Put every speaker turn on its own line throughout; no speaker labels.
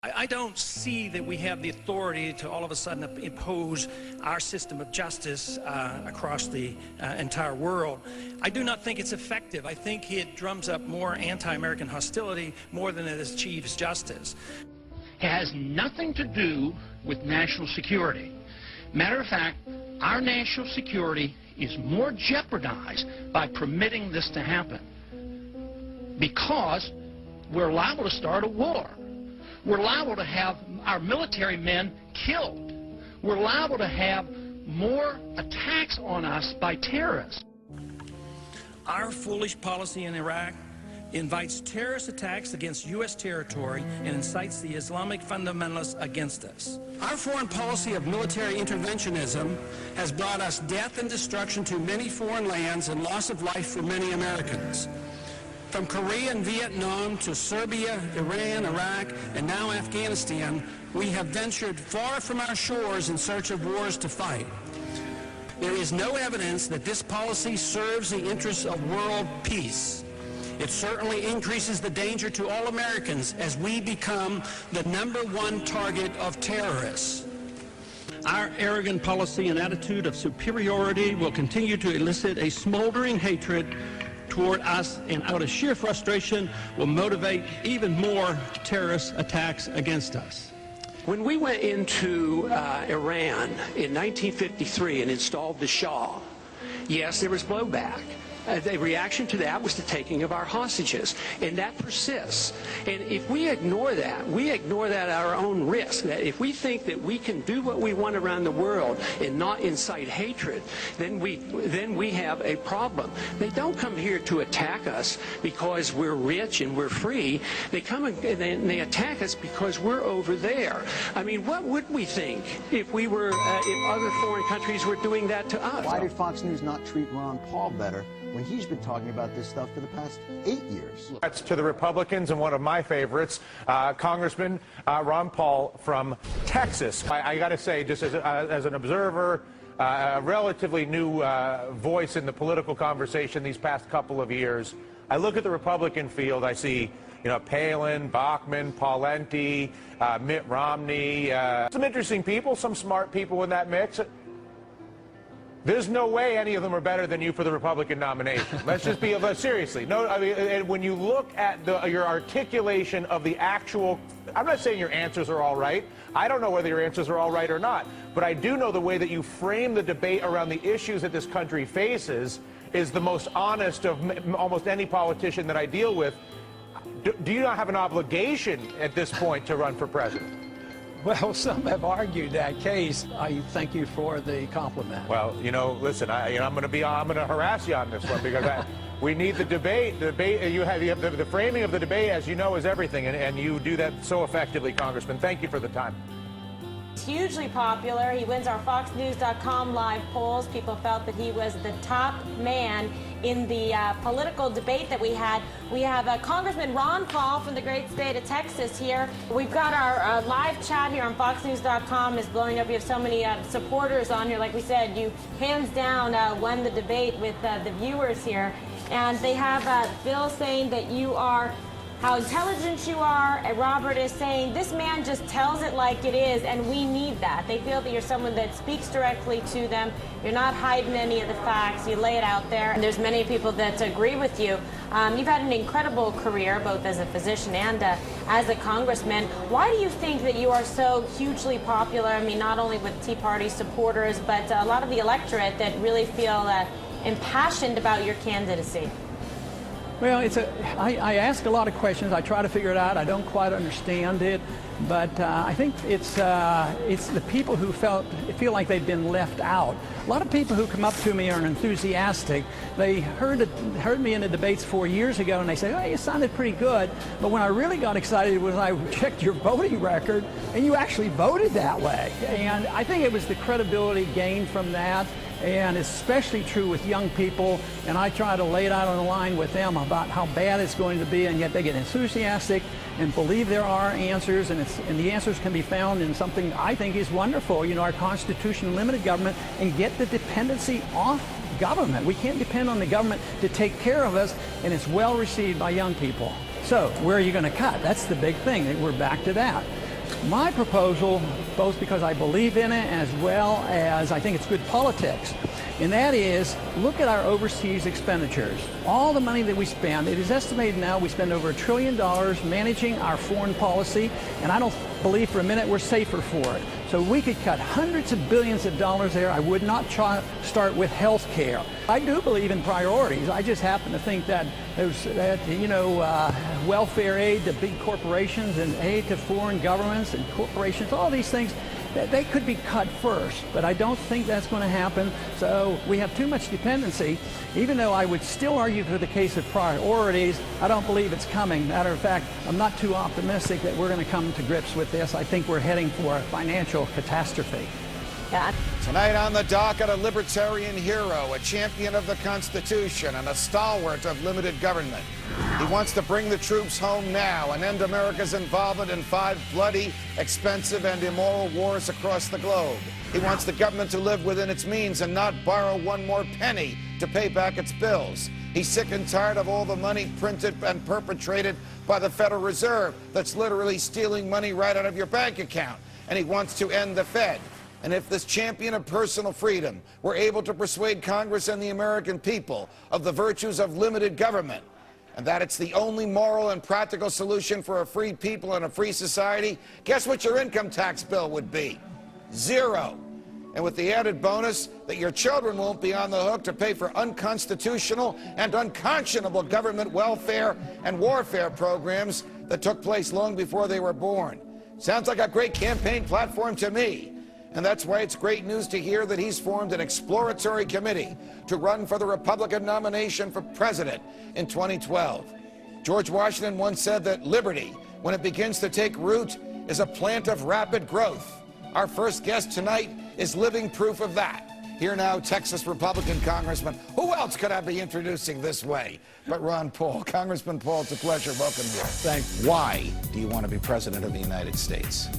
I don't see that we have the authority to all of a sudden impose our system of justice across the entire world. I do not think it's effective. I think it drums up more anti-American hostility more than it achieves justice.
It has nothing to do with national security. Matter of fact, our national security is more jeopardized by permitting this to happen because we're liable to start a war. We're liable to have our military men killed. We're liable to have more attacks on us by terrorists.
Our foolish policy in Iraq invites terrorist attacks against U.S. territory and incites the Islamic fundamentalists against us.
Our foreign policy of military interventionism has brought us death and destruction to many foreign lands and loss of life for many Americans. From Korea and Vietnam to Serbia, Iran, Iraq, and now Afghanistan, we have ventured far from our shores in search of wars to fight. There is no evidence that this policy serves the interests of world peace. It certainly increases the danger to all Americans as we become the #1 target of terrorists.
Our arrogant policy and attitude of superiority will continue to elicit a smoldering hatred toward us, and out of sheer frustration will motivate even more terrorist attacks against us.
When we went into Iran in 1953 and installed the Shah, yes, there was blowback. The reaction to that was the taking of our hostages, and that persists. And if we ignore that at our own risk. That if we think that we can do what we want around the world and not incite hatred, then we have a problem. They don't come here to attack us because we're rich and we're free. They come and they attack us because we're over there. I mean, what would we think if we were if other foreign countries were doing that to us?
Why did Fox News not treat Ron Paul better when he's been talking about this stuff for the past 8 years?
That's to the Republicans, and one of my favorites, Congressman Ron Paul from Texas. I got to say, just as an observer, a relatively new voice in the political conversation these past couple of years, I look at the Republican field, I see, you know, Palin, Bachmann, Pawlenty, Mitt Romney, some interesting people, some smart people in that mix. There's no way any of them are better than you for the Republican nomination. Let's just be seriously. No, I mean, when you look at your articulation of the actual, I'm not saying your answers are all right. I don't know whether your answers are all right or not, but I do know the way that you frame the debate around the issues that this country faces is the most honest of almost any politician that I deal with. Do you not have an obligation at this point to run for president?
Well, some have argued that case. I thank you for the compliment.
Well, you know, listen, I'm going to harass you on this one because we need the debate. The debate you have the framing of the debate, as you know, is everything, and you do that so effectively, Congressman. Thank you for the time.
He's hugely popular. He wins our FoxNews.com live polls. People felt that he was the top man in the political debate that we had. We have Congressman Ron Paul from the great state of Texas here. We've got our live chat here on FoxNews.com is blowing up. You have so many supporters on here. Like we said, you hands down won the debate with the viewers here. And they have Bill saying that you are how intelligent you are, and Robert is saying this man just tells it like it is, and we need that. They feel that you're someone that speaks directly to them. You're not hiding any of the facts. You lay it out there, and there's many people that agree with you. You've had an incredible career, both as a physician and as a congressman. Why do you think that you are so hugely popular? I mean, not only with Tea Party supporters, but a lot of the electorate that really feel impassioned about your candidacy.
Well, I ask a lot of questions. I try to figure it out. I don't quite understand it, but I think it's the people who feel like they've been left out. A lot of people who come up to me are enthusiastic. They heard me in the debates 4 years ago, and they say, "Oh, you sounded pretty good." But when I really got excited was I checked your voting record, and you actually voted that way. And I think it was the credibility gained from that. And especially true with young people, and I try to lay it out on the line with them about how bad it's going to be, and yet they get enthusiastic and believe there are answers, and the answers can be found in something I think is wonderful, you know, our Constitution, limited government, and get the dependency off government. We can't depend on the government to take care of us, and it's well received by young people. So where are you going to cut? That's the big thing. We're back to that. My proposal, both because I believe in it as well as I think it's good politics, and that is, look at our overseas expenditures. All the money that we spend, it is estimated now we spend over $1 trillion managing our foreign policy, and I don't believe for a minute we're safer for it. So we could cut hundreds of billions of dollars there. I would not start with health care. I do believe in priorities. I just happen to think that welfare aid to big corporations and aid to foreign governments and corporations, all these things, they could be cut first, but I don't think that's going to happen. So we have too much dependency. Even though I would still argue for the case of priorities, I don't believe it's coming. Matter of fact, I'm not too optimistic that we're going to come to grips with this. I think we're heading for a financial catastrophe.
Yeah.
Tonight on the docket, a libertarian hero, a champion of the Constitution, and a stalwart of limited government. He wants to bring the troops home now and end America's involvement in 5 bloody, expensive, and immoral wars across the globe. He wants the government to live within its means and not borrow one more penny to pay back its bills. He's sick and tired of all the money printed and perpetrated by the Federal Reserve that's literally stealing money right out of your bank account. And he wants to end the Fed. And if this champion of personal freedom were able to persuade Congress and the American people of the virtues of limited government, and that it's the only moral and practical solution for a free people and a free society, guess what your income tax bill would be? 0. And with the added bonus that your children won't be on the hook to pay for unconstitutional and unconscionable government welfare and warfare programs that took place long before they were born. Sounds like a great campaign platform to me. And that's why it's great news to hear that he's formed an exploratory committee to run for the Republican nomination for president in 2012. George Washington once said that liberty, when it begins to take root, is a plant of rapid growth. Our first guest tonight is living proof of that. Here now, Texas Republican Congressman. Who else could I be introducing this way but Ron Paul? Congressman Paul, it's a pleasure. Welcome here.
Thanks.
Why do you want to be president of the United States?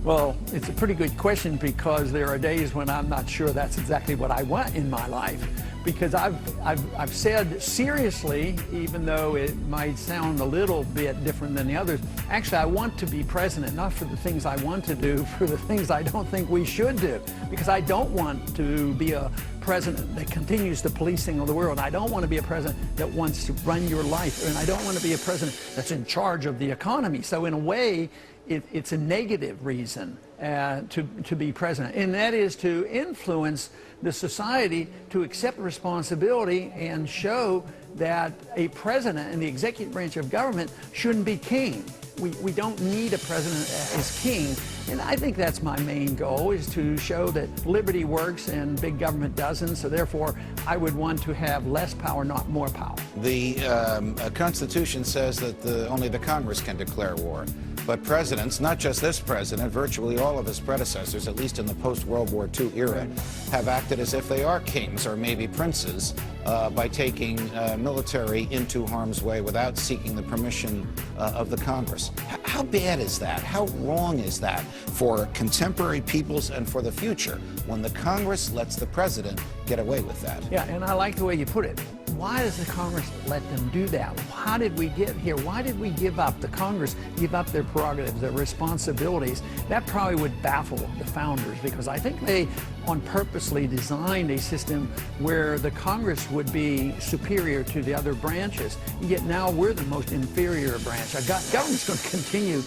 Well, it's a pretty good question, because there are days when I'm not sure that's exactly what I want in my life. Because I've said seriously, even though it might sound a little bit different than the others, actually I want to be president, not for the things I want to do, for the things I don't think we should do. Because I don't want to be a president that continues the policing of the world. I don't want to be a president that wants to run your life. And I don't want to be a president that's in charge of the economy. So in a way, it's a negative reason to be president, and that is to influence the society to accept responsibility and show that a president in the executive branch of government shouldn't be king. We don't need a president as king, and I think that's my main goal, is to show that liberty works and big government doesn't, so therefore I would want to have less power, not more power.
The Constitution says that only the Congress can declare war. But presidents, not just this president, virtually all of his predecessors, at least in the post-World War II era, have acted as if they are kings or maybe princes by taking military into harm's way without seeking the permission of the Congress. How bad is that? How wrong is that for contemporary peoples and for the future when the Congress lets the president get away with that?
Yeah, and I like the way you put it. Why does the Congress let them do that? How did we get here? Why did we give up, the Congress give up their prerogatives, their responsibilities? That probably would baffle the founders, because I think they on purposely designed a system where the Congress would be superior to the other branches, yet now we're the most inferior branch. Our government's going to continue,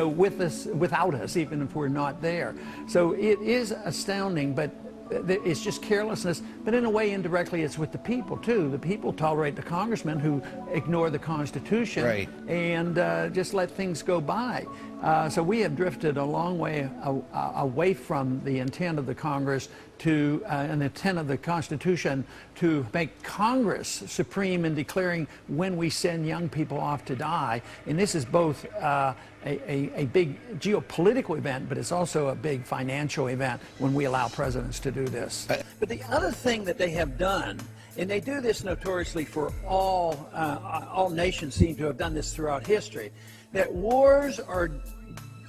with us, without us, even if we're not there. So it is astounding, but it's just carelessness, but in a way, indirectly, it's with the people, too. The people tolerate the congressmen who ignore the Constitution and just let things go by. So we have drifted a long way away from the intent of the Congress to an intent of the Constitution to make Congress supreme in declaring when we send young people off to die. And this is both a big geopolitical event, but it's also a big financial event when we allow presidents to do this. But the other thing that they have done, and they do this notoriously for all nations seem to have done this throughout history, that wars are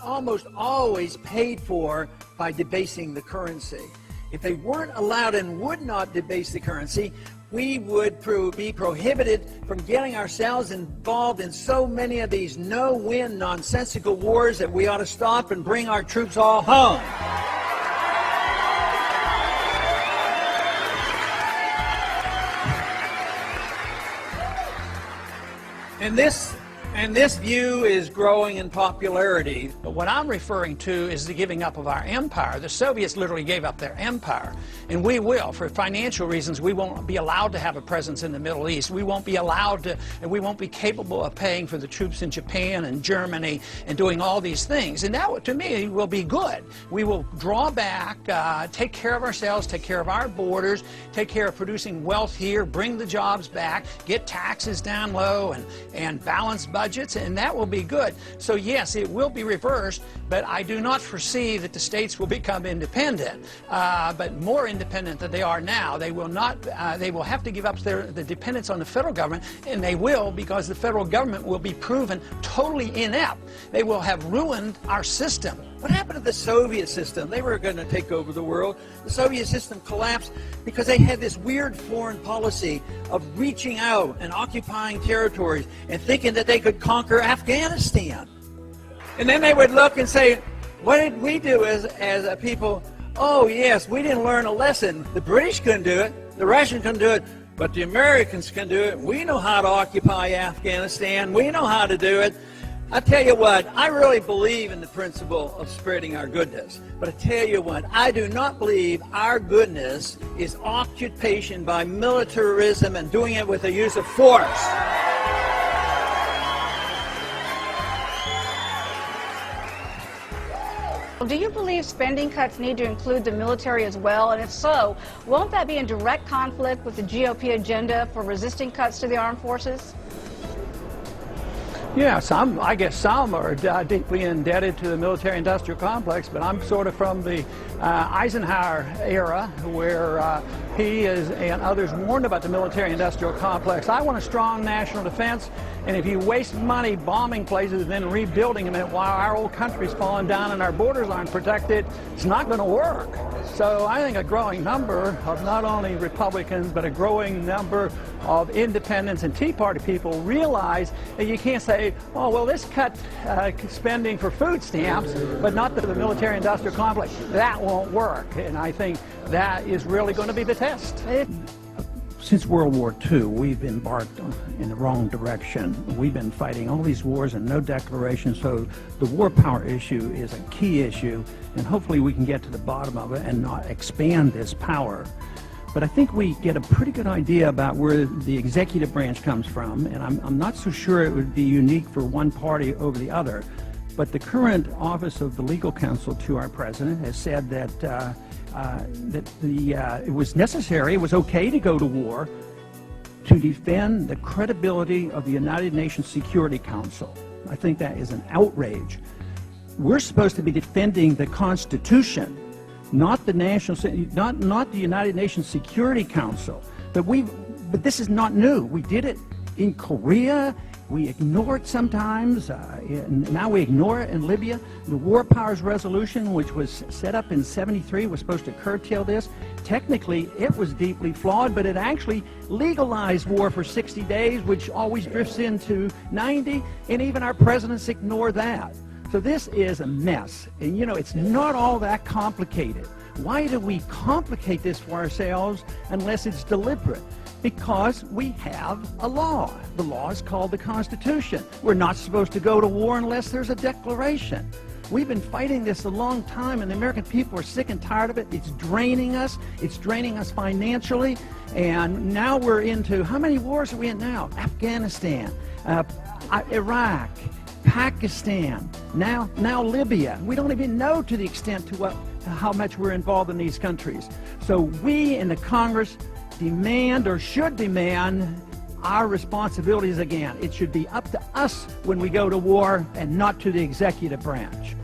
almost always paid for by debasing the currency. If they weren't allowed and would not debase the currency, we would be prohibited from getting ourselves involved in so many of these no-win, nonsensical wars that we ought to stop and bring our troops all home. And this view is growing in popularity. But what I'm referring to is the giving up of our empire. The Soviets literally gave up their empire. And we will, for financial reasons, we won't be allowed to have a presence in the Middle East. We won't be allowed to, and we won't be capable of paying for the troops in Japan and Germany and doing all these things. And that, to me, will be good. We will draw back, take care of ourselves, take care of our borders, take care of producing wealth here, bring the jobs back, get taxes down low, and balance budgets, and that will be good. So yes, it will be reversed, but I do not foresee that the states will become independent, but more independent than they are now. They will not. They will have to give up the dependence on the federal government, and they will, because the federal government will be proven totally inept. They will have ruined our system. What happened to the Soviet system? They were going to take over the world. The Soviet system collapsed because they had this weird foreign policy of reaching out and occupying territories and thinking that they could conquer Afghanistan. And then they would look and say, what did we do as a people? Oh yes, we didn't learn a lesson. The British couldn't do it, the Russians couldn't do it, but the Americans can do it. We know how to occupy Afghanistan. We know how to do it. I tell you what, I really believe in the principle of spreading our goodness. But I tell you what, I do not believe our goodness is occupation by militarism and doing it with the use of force.
Do you believe spending cuts need to include the military as well? And if so, won't that be in direct conflict with the GOP agenda for resisting cuts to the armed forces?
Yeah, I guess some are deeply indebted to the military-industrial complex, but I'm sort of from the Eisenhower era, where he and others warned about the military-industrial complex. I want a strong national defense, and if you waste money bombing places and then rebuilding them while our old country's falling down and our borders aren't protected, it's not going to work. So I think a growing number of not only Republicans, but a growing number of independents and Tea Party people realize that you can't say, oh, well, this cut spending for food stamps, but not to the military-industrial complex. That won't work, and I think that is really going to be the test. Since World War II, we've embarked in the wrong direction. We've been fighting all these wars and no declaration, so the war power issue is a key issue, and hopefully we can get to the bottom of it and not expand this power. But I think we get a pretty good idea about where the executive branch comes from, and I'm not so sure it would be unique for one party over the other. But the current Office of the Legal Counsel to our President has said that it was necessary, it was okay to go to war to defend the credibility of the United Nations Security Council. I think that is an outrage. We're supposed to be defending the Constitution, not the not the United Nations Security Council. But this is not new. We did it in Korea. We ignore it sometimes. Now we ignore it in Libya. The War Powers Resolution, which was set up in '73, was supposed to curtail this. Technically, it was deeply flawed, but it actually legalized war for 60 days, which always drifts into 90, and even our presidents ignore that. So this is a mess. And you know, it's not all that complicated. Why do we complicate this for ourselves unless it's deliberate? Because we have a law. The law is called the Constitution. We're not supposed to go to war unless there's a declaration. We've been fighting this a long time, and the American people are sick and tired of it. It's draining us. It's draining us financially. And now we're into, how many wars are we in now? Afghanistan, Iraq, Pakistan, now Libya. We don't even know to the extent to how much we're involved in these countries. So we in the Congress demand, or should demand, our responsibilities again. It should be up to us when we go to war and not to the executive branch.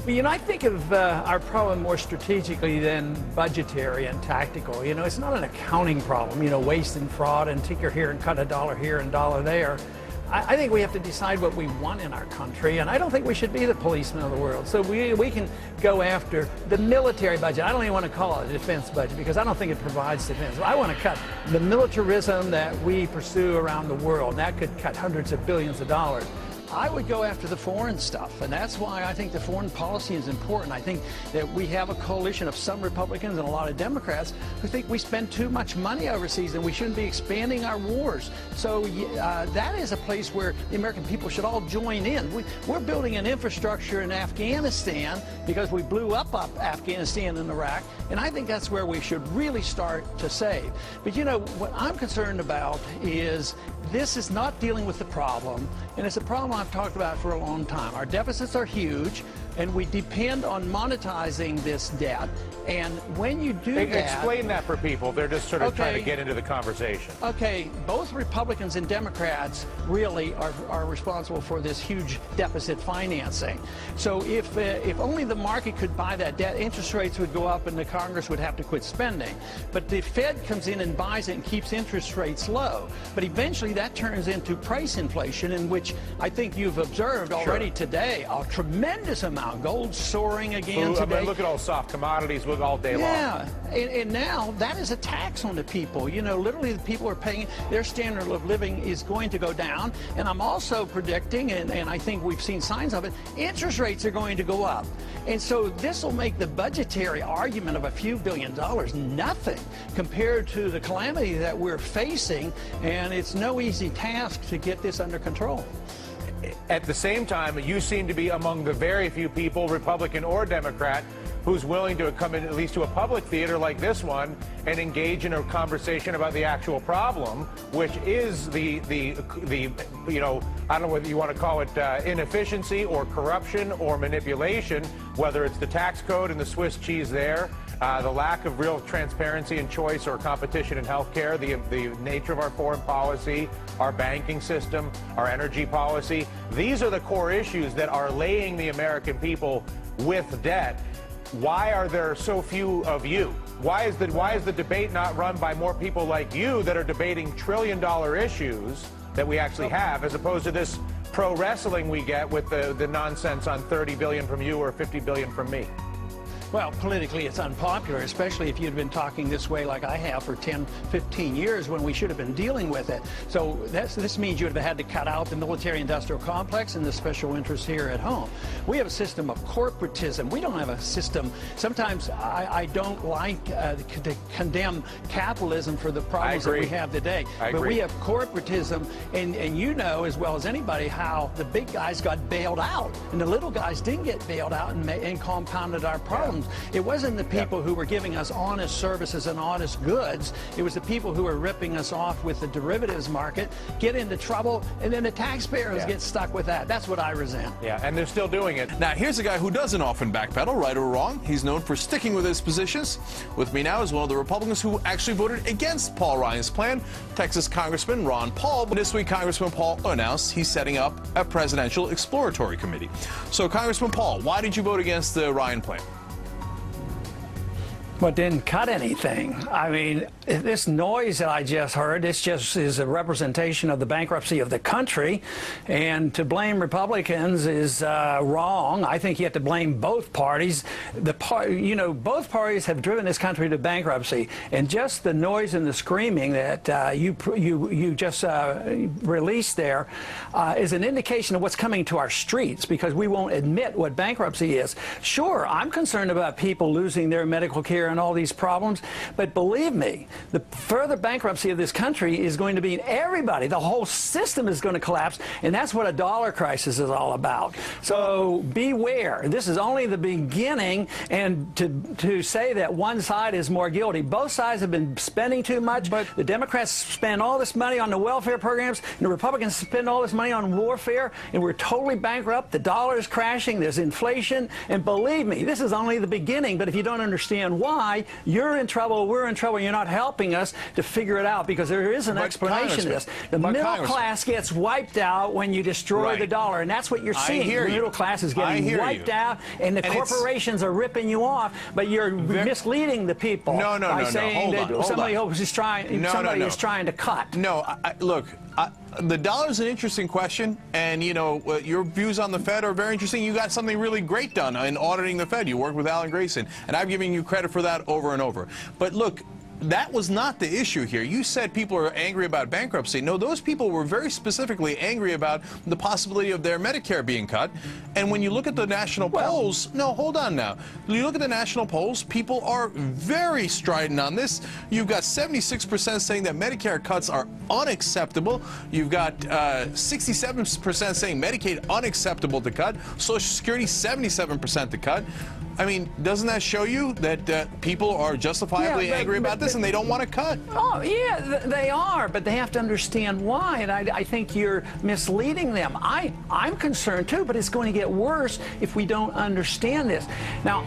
Well, you know, I think of our problem more strategically than budgetary and tactical. You know, it's not an accounting problem, you know, waste and fraud and tinker here and cut a dollar here and dollar there. I think we have to decide what we want in our country, and I don't think we should be the policemen of the world. So we can go after the military budget. I don't even want to call it a defense budget because I don't think it provides defense. I want to cut the militarism that we pursue around the world, and that could cut hundreds of billions of dollars. I would go after the foreign stuff, and that's why I think the foreign policy is important. I think that we have a coalition of some Republicans and a lot of Democrats who think we spend too much money overseas and we shouldn't be expanding our wars. So that is a place where the American people should all join in. We're building an infrastructure in Afghanistan because we blew up Afghanistan and Iraq, and I think that's where we should really start to save. But you know, what I'm concerned about is this is not dealing with the problem, and it's a problem I've talked about for a long time. Our deficits are huge, and we depend on monetizing this debt. And when you do that...
Explain that for people. They're just sort of trying to get into the conversation.
Okay, both Republicans and Democrats really are responsible for this huge deficit financing. So if only the market could buy that debt, interest rates would go up and the Congress would have to quit spending. But the Fed comes in and buys it and keeps interest rates low. But eventually that turns into price inflation, in which I think you've observed already today a tremendous amount. Gold soaring again today.
I mean, look at all soft commodities all day long.
Yeah, and now that is a tax on the people. You know, literally the people are paying, their standard of living is going to go down. And I'm also predicting, and I think we've seen signs of it, interest rates are going to go up. And so this will make the budgetary argument of a few $billion nothing compared to the calamity that we're facing. And it's no easy task to get this under control.
At the same time, you seem to be among the very few people, Republican or Democrat, who's willing to come in at least to a public theater like this one and engage in a conversation about the actual problem, which is the you know, I don't know whether you want to call it inefficiency or corruption or manipulation, whether it's the tax code and the Swiss cheese there, the lack of real transparency and choice or competition in healthcare, the nature of our foreign policy, our banking system, our energy policy. These are the core issues that are laying the American people with debt. Why are there so few of you? Why is the debate not run by more people like you that are debating trillion-dollar issues that we actually have, as opposed to this pro wrestling we get with the nonsense on 30 billion from you or 50 billion from me?
Well, politically it's unpopular, especially if you'd been talking this way like I have for 10, 15 years when we should have been dealing with it. So this means you would have had to cut out the military-industrial complex and the special interests here at home. We have a system of corporatism. We don't have a system. Sometimes I don't like to condemn capitalism for the problems that we have today. But we have corporatism, and you know as well as anybody how the big guys got bailed out, and the little guys didn't get bailed out and compounded our problems. It wasn't the people who were giving us honest services and honest goods. It was the people who were ripping us off with the derivatives market, get into trouble, and then the taxpayers get stuck with that. That's what I resent.
Yeah, and they're still doing it.
Now, here's a guy who doesn't often backpedal, right or wrong. He's known for sticking with his positions. With me now is one of the Republicans who actually voted against Paul Ryan's plan, Texas Congressman Ron Paul. But this week, Congressman Paul announced he's setting up a presidential exploratory committee. So, Congressman Paul, why did you vote against the Ryan plan?
Well, it didn't cut anything. I mean, this noise that I just heard, this just is a representation of the bankruptcy of the country. And to blame Republicans is wrong. I think you have to blame both parties. You know, both parties have driven this country to bankruptcy. And just the noise and the screaming that you just released there is an indication of what's coming to our streets, because we won't admit what bankruptcy is. Sure, I'm concerned about people losing their medical care and all these problems, but believe me, the further bankruptcy of this country is going to be everybody. The whole system is going to collapse, and that's what a dollar crisis is all about. So beware. This is only the beginning, and to say that one side is more guilty. Both sides have been spending too much. But the Democrats spend all this money on the welfare programs, and the Republicans spend all this money on warfare, and we're totally bankrupt. The dollar is crashing. There's inflation, and believe me, this is only the beginning. But if you don't understand why, you're in trouble, we're in trouble, you're not helping. helping us to figure it out, because there is an explanation to this. The middle class gets wiped out when you destroy the dollar, and that's what you're seeing. The middle class is getting wiped out, and the corporations are ripping you off, but you're misleading the people by saying that somebody is trying to cut.
No, look, the dollar's an interesting question, and you know your views on the Fed are very interesting. You got something really great done in auditing the Fed. You worked with Alan Grayson, and I'm giving you credit for that over and over. But look, that was not the issue here. You said people are angry about bankruptcy. No, those people were very specifically angry about the possibility of their Medicare being cut. And when you look at the national polls, no, hold on now. When you look at the national polls, people are very strident on this. You've got 76% saying that Medicare cuts are unacceptable. You've got 67% saying Medicaid unacceptable to cut. Social Security 77% to cut. I mean, doesn't that show you that people are justifiably angry about this and they don't want to cut?
Oh, yeah, they are, but they have to understand why, and I think you're misleading them. I'm concerned too, but it's going to get worse if we don't understand this. Now,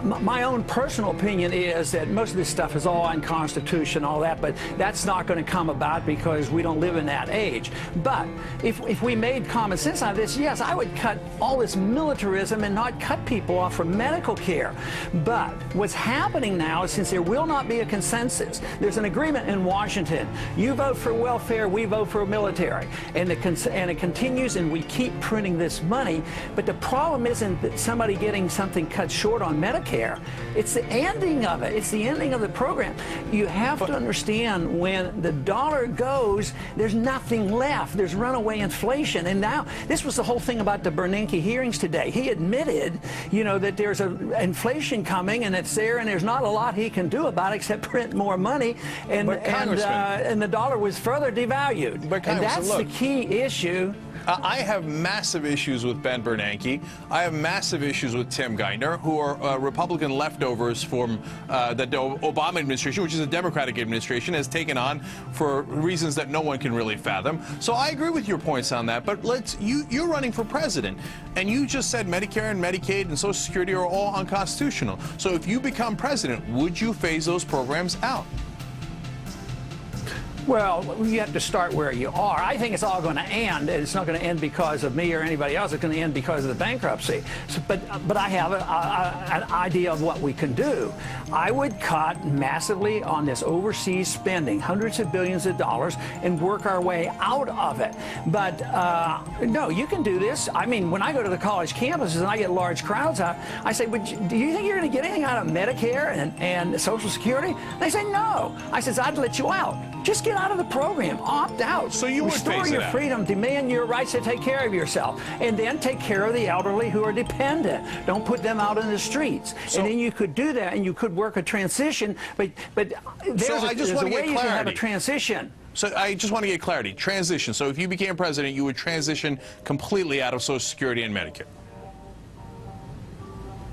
my own personal opinion is that most of this stuff is all unconstitutional, all that, but that's not going to come about because we don't live in that age. But if we made common sense out of this, yes, I would cut all this militarism and not cut people off from medical care. But what's happening now is, since there will not be a consensus, there's an agreement in Washington. You vote for welfare, we vote for military. And it continues, and we keep printing this money. But the problem isn't that somebody getting something cut short on Medicare. It's the ending of it. It's the ending of the program. You have to understand, when the dollar goes, there's nothing left. There's runaway inflation. And now, this was the whole thing about the Bernanke hearings today. He admitted, you know, that there's inflation coming, and it's there, and there's not a lot he can do about it except print more money, and the dollar was further devalued. And that's the key issue.
I have massive issues with Ben Bernanke. I have massive issues with Tim Geithner, who are Republican leftovers from the Obama administration, which is a Democratic administration, has taken on for reasons that no one can really fathom. So I agree with your points on that. But you're running for president, and you just said Medicare and Medicaid and Social Security are all unconstitutional. So if you become president, would you phase those programs out?
Well, you have to start where you are. I think it's all going to end, and it's not going to end because of me or anybody else. It's going to end because of the bankruptcy. So, but I have an idea of what we can do. I would cut massively on this overseas spending, hundreds of billions of dollars, and work our way out of it. But no, you can do this. I mean, when I go to the college campuses and I get large crowds out, I say, do you think you're going to get anything out of Medicare and Social Security? They say, no. I says, I'd let you out. Just get out of the program. Opt out.
So you would
restore your freedom. Demand your rights to take care of yourself. And then take care of the elderly who are dependent. Don't put them out in the streets. And then you could do that, and you could work a transition. But there's a way you can have a transition.
So I just want to get clarity. Transition. So if you became president, you would transition completely out of Social Security and Medicare.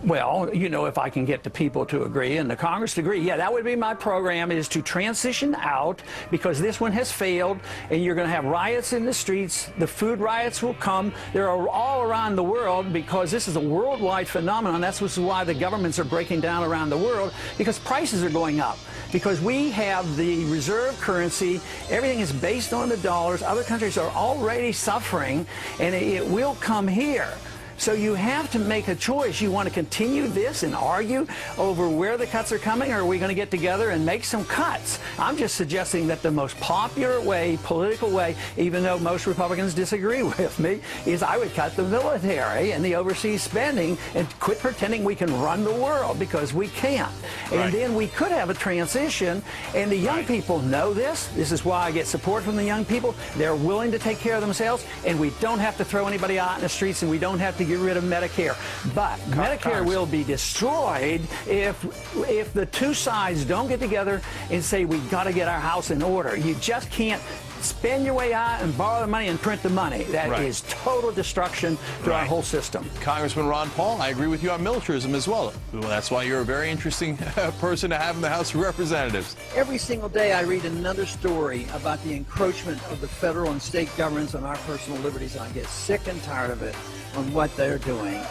Well, you know, if I can get the people to agree and the Congress to agree, yeah, that would be my program, is to transition out, because this one has failed, and you're going to have riots in the streets. The food riots will come. They're all around the world, because this is a worldwide phenomenon. That's why the governments are breaking down around the world, because prices are going up. Because we have the reserve currency, everything is based on the dollars. Other countries are already suffering, and it will come here. So you have to make a choice. You want to continue this and argue over where the cuts are coming, or are we going to get together and make some cuts? I'm just suggesting that the most popular way, political way, even though most Republicans disagree with me, is I would cut the military and the overseas spending and quit pretending we can run the world, because we can't. And then we could have a transition, and the young people know this. This is why I get support from the young people. They're willing to take care of themselves, and we don't have to throw anybody out in the streets, and we don't have to get rid of Medicare. But Medicare will be destroyed if the two sides don't get together and say, we've got to get our house in order. You just can't spend your way out and borrow the money and print the money. That is total destruction to our whole system.
Congressman Ron Paul, I agree with you on militarism as well. That's why you're a very interesting person to have in the House of Representatives.
Every single day I read another story about the encroachment of the federal and state governments on our personal liberties, and I get sick and tired of it on what they're doing.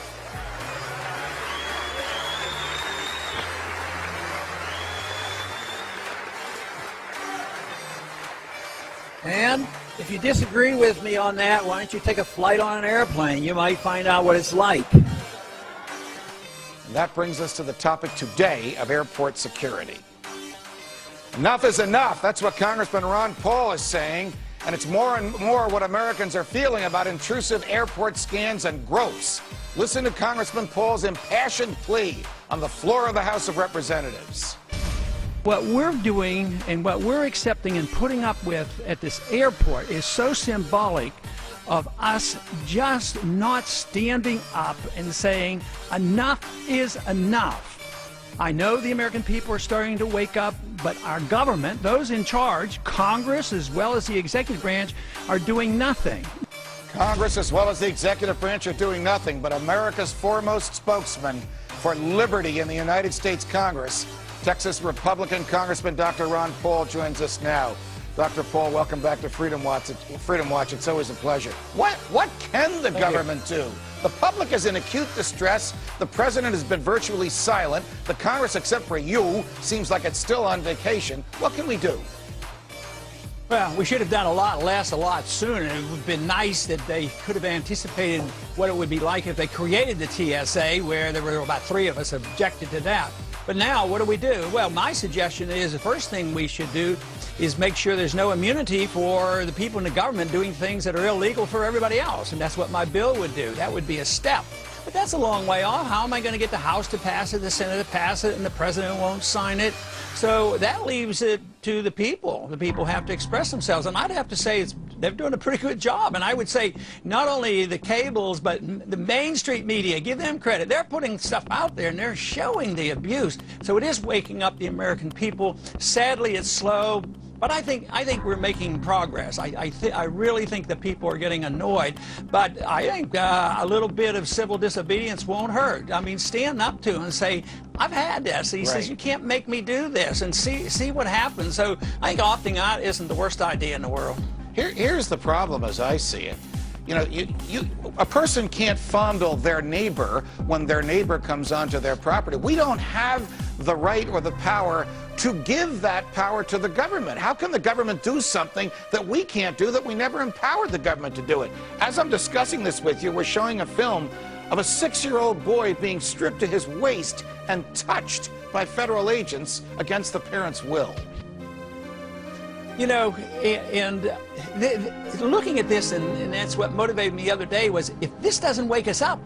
And if you disagree with me on that, why don't you take a flight on an airplane? You might find out what it's like.
And that brings us to the topic today of airport security. Enough is enough. That's what Congressman Ron Paul is saying. And it's more and more what Americans are feeling about intrusive airport scans and gropes. Listen to Congressman Paul's impassioned plea on the floor of the House of Representatives.
What we're doing and what we're accepting and putting up with at this airport is so symbolic of us just not standing up and saying enough is enough. I know the American people are starting to wake up, but our government, those in charge, Congress as well as the executive branch, are doing nothing.
Congress as well as the executive branch are doing nothing, but America's foremost spokesman for liberty in the United States Congress, Texas Republican Congressman Dr. Ron Paul, joins us now. Dr. Paul, welcome back to Freedom Watch. It's always a pleasure. What can the government do? The public is in acute distress. The president has been virtually silent. The Congress, except for you, seems like it's still on vacation. What can we do?
Well, we should have done a lot less, a lot sooner. It would have been nice that they could have anticipated what it would be like if they created the TSA, where there were about 3 of us objected to that. But now, what do we do? Well, my suggestion is the first thing we should do is make sure there's no immunity for the people in the government doing things that are illegal for everybody else. And that's what my bill would do. That would be a step. But that's a long way off. How am I going to get the House to pass it, the Senate to pass it, and the president won't sign it? So that leaves it to the people. The people have to express themselves. And I'd have to say they're doing a pretty good job. And I would say not only the cables, but the mainstream media, give them credit. They're putting stuff out there, and they're showing the abuse. So it is waking up the American people. Sadly, it's slow. But I think we're making progress. I really think the people are getting annoyed. But I think a little bit of civil disobedience won't hurt. I mean, stand up to him and say, I've had this. He says, you can't make me do this, and see what happens. So I think opting out isn't the worst idea in the world.
Here's the problem as I see it. You know, a person can't fondle their neighbor when their neighbor comes onto their property. We don't have the right or the power to give that power to the government. How can the government do something that we can't do, that we never empowered the government to do it? As I'm discussing this with you, we're showing a film of a 6-year-old boy being stripped to his waist and touched by federal agents against the parent's will.
You know, and looking at this, and that's what motivated me the other day, was if this doesn't wake us up,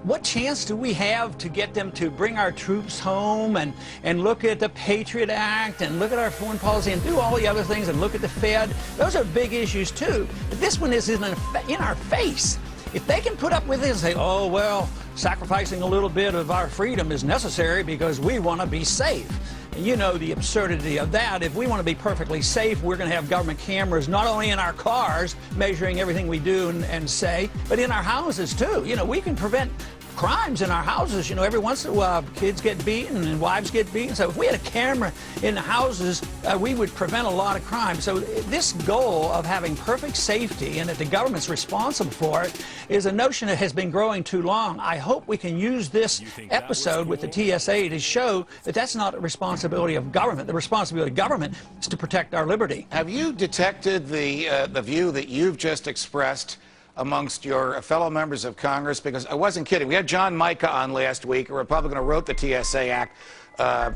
what chance do we have to get them to bring our troops home and look at the Patriot Act and look at our foreign policy and do all the other things and look at the Fed? Those are big issues too. But this one is in our face. If they can put up with it and say, oh, well, sacrificing a little bit of our freedom is necessary because we want to be safe. And you know the absurdity of that. If we want to be perfectly safe, we're going to have government cameras not only in our cars measuring everything we do and say, but in our houses too. You know, we can prevent crimes in our houses. You know, every once in a while kids get beaten and wives get beaten. So if we had a camera in the houses, we would prevent a lot of crime. So this goal of having perfect safety and that the government's responsible for it is a notion that has been growing too long. I hope we can use this episode with the TSA to show that that's not the responsibility of government. The responsibility of government is to protect our liberty.
Have you detected the view that you've just expressed amongst your fellow members of Congress? Because I wasn't kidding. We had John Micah on last week, a Republican who wrote the TSA Act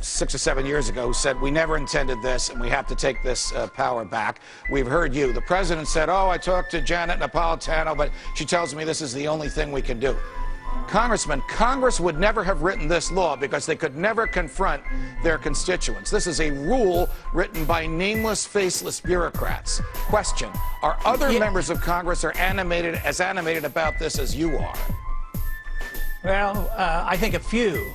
6 or 7 years ago, who said we never intended this and we have to take this power back. We've heard you. The president said, oh, I talked to Janet Napolitano, but she tells me this is the only thing we can do. Congressman, Congress would never have written this law because they could never confront their constituents. This is a rule written by nameless, faceless bureaucrats. Question, are other members of Congress animated about this as you are?
Well, I think a few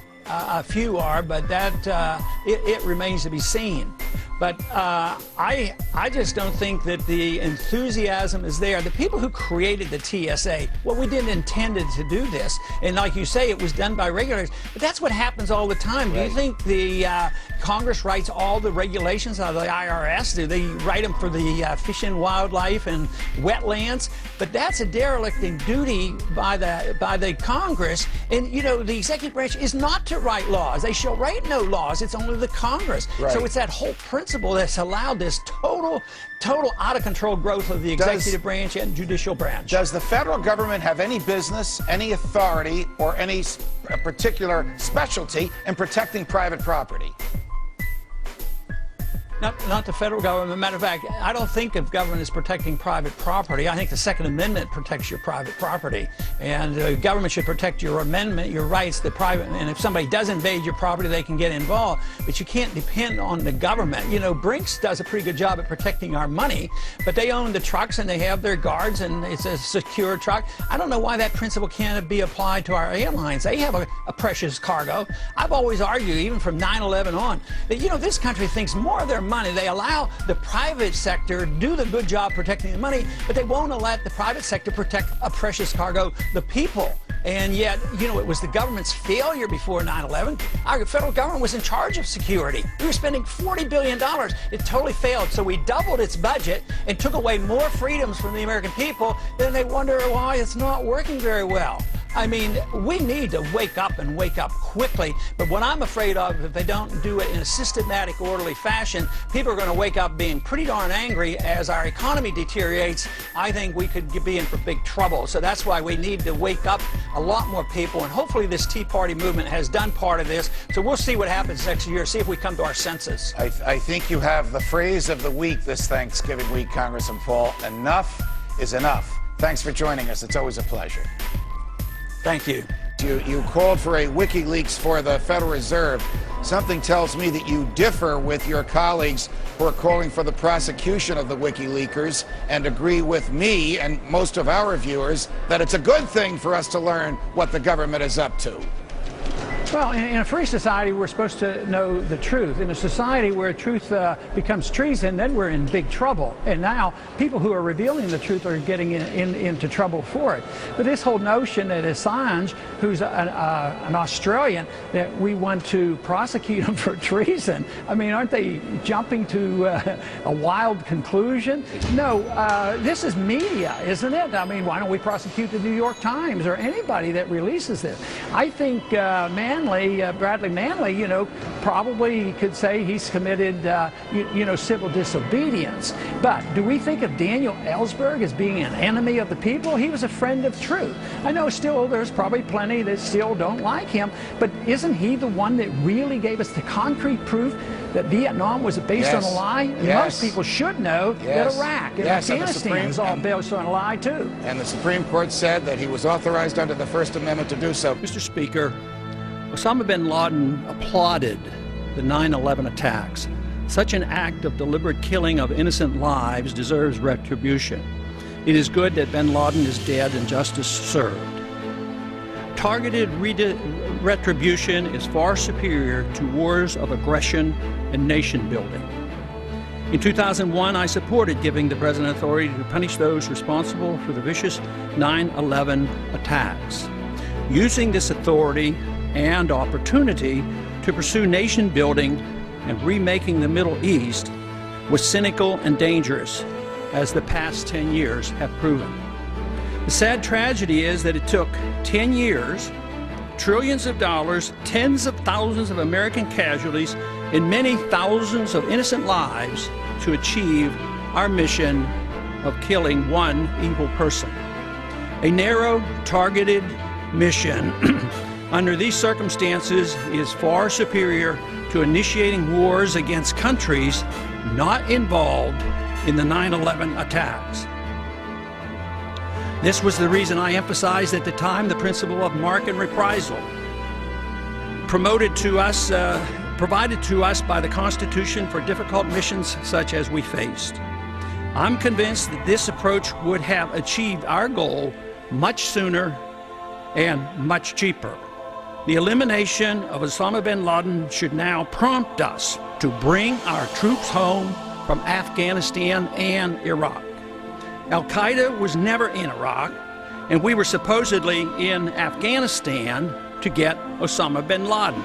are, but that it remains to be seen. But I just don't think that the enthusiasm is there. The people who created the TSA, well, we didn't intend to do this. And like you say, it was done by regulators. But that's what happens all the time. Right. Do you think the Congress writes all the regulations out of the IRS? Do they write them for the fish and wildlife and wetlands? But that's a derelict in duty by the Congress. And, you know, the executive branch is not to write laws. They shall write no laws. It's only of the Congress.
Right.
So it's that whole principle that's allowed this total out-of-control growth of the executive branch and judicial branch.
Does the federal government have any business, any authority, or any particular specialty in protecting private property?
Not the federal government. Matter of fact, I don't think of government as protecting private property. I think the Second Amendment protects your private property, and the government should protect your amendment, your rights, the private. And if somebody does invade your property, they can get involved. But you can't depend on the government. You know, Brinks does a pretty good job at protecting our money, but they own the trucks and they have their guards, and it's a secure truck. I don't know why that principle can't be applied to our airlines. They have a precious cargo. I've always argued, even from 9/11 on, that this country thinks more of their money. They allow the private sector to do the good job protecting the money, but they won't let the private sector protect a precious cargo, the people. And yet, it was the government's failure before 9/11. Our federal government was in charge of security. We were spending $40 billion. It totally failed. So we doubled its budget and took away more freedoms from the American people. Then they wonder why it's not working very well. I mean, we need to wake up and wake up quickly. But what I'm afraid of, if they don't do it in a systematic, orderly fashion, people are going to wake up being pretty darn angry as our economy deteriorates. I think we could be in for big trouble. So that's why we need to wake up a lot more people. And hopefully this Tea Party movement has done part of this. So we'll see what happens next year, see if we come to our senses.
I think you have the phrase of the week this Thanksgiving week, Congressman Paul. Enough is enough. Thanks for joining us. It's always a pleasure.
Thank you.
You called for a WikiLeaks for the Federal Reserve. Something tells me that you differ with your colleagues who are calling for the prosecution of the WikiLeakers and agree with me and most of our viewers that it's a good thing for us to learn what the government is up to.
Well, in a free society, we're supposed to know the truth. In a society where truth becomes treason, then we're in big trouble. And now people who are revealing the truth are getting into trouble for it. But this whole notion that Assange, who's an Australian, that we want to prosecute him for treason, I mean, aren't they jumping to a wild conclusion? No, this is media, isn't it? I mean, why don't we prosecute the New York Times or anybody that releases this? I think Bradley Manley, probably could say he's committed, civil disobedience. But do we think of Daniel Ellsberg as being an enemy of the people? He was a friend of truth. I know still there's probably plenty that still don't like him, but isn't he the one that really gave us the concrete proof that Vietnam was based on a lie? And most people should know that Iraq and Afghanistan is all based on a lie, too.
And the Supreme Court said that he was authorized under the First Amendment to do so.
Mr. Speaker, Osama bin Laden applauded the 9/11 attacks. Such an act of deliberate killing of innocent lives deserves retribution. It is good that bin Laden is dead and justice served. Targeted retribution is far superior to wars of aggression and nation building. In 2001, I supported giving the President authority to punish those responsible for the vicious 9/11 attacks. Using this authority and opportunity to pursue nation building and remaking the Middle East was cynical and dangerous, as the past 10 years have proven. The sad tragedy is that it took 10 years, trillions of dollars, tens of thousands of American casualties, and many thousands of innocent lives to achieve our mission of killing one evil person. A narrow, targeted mission under these circumstances is far superior to initiating wars against countries not involved in the 9/11 attacks. This was the reason I emphasized at the time the principle of mark and reprisal, provided to us by the Constitution for difficult missions such as we faced. I'm convinced that this approach would have achieved our goal much sooner and much cheaper. The elimination of Osama bin Laden should now prompt us to bring our troops home from Afghanistan and Iraq. Al-Qaeda was never in Iraq, and we were supposedly in Afghanistan to get Osama bin Laden.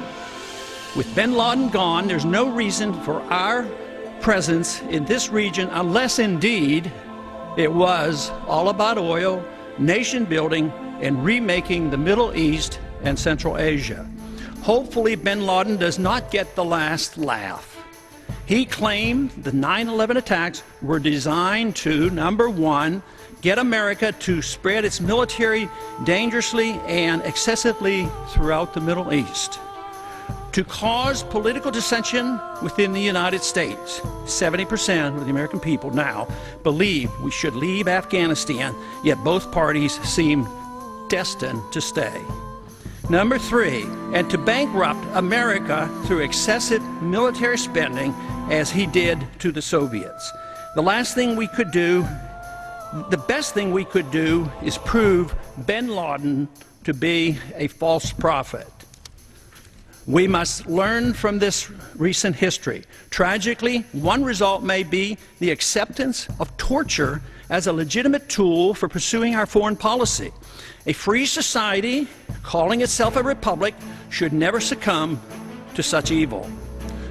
With bin Laden gone, there's no reason for our presence in this region unless indeed it was all about oil, nation building, and remaking the Middle East and Central Asia. Hopefully bin Laden does not get the last laugh. He claimed the 9/11 attacks were designed to, number one, get America to spread its military dangerously and excessively throughout the Middle East, to cause political dissension within the United States. 70% of the American people now believe we should leave Afghanistan, yet both parties seem destined to stay. Number three, and to bankrupt America through excessive military spending as he did to the Soviets. The best thing we could do is prove bin Laden to be a false prophet. We must learn from this recent history. Tragically, one result may be the acceptance of torture as a legitimate tool for pursuing our foreign policy. A free society, calling itself a republic, should never succumb to such evil.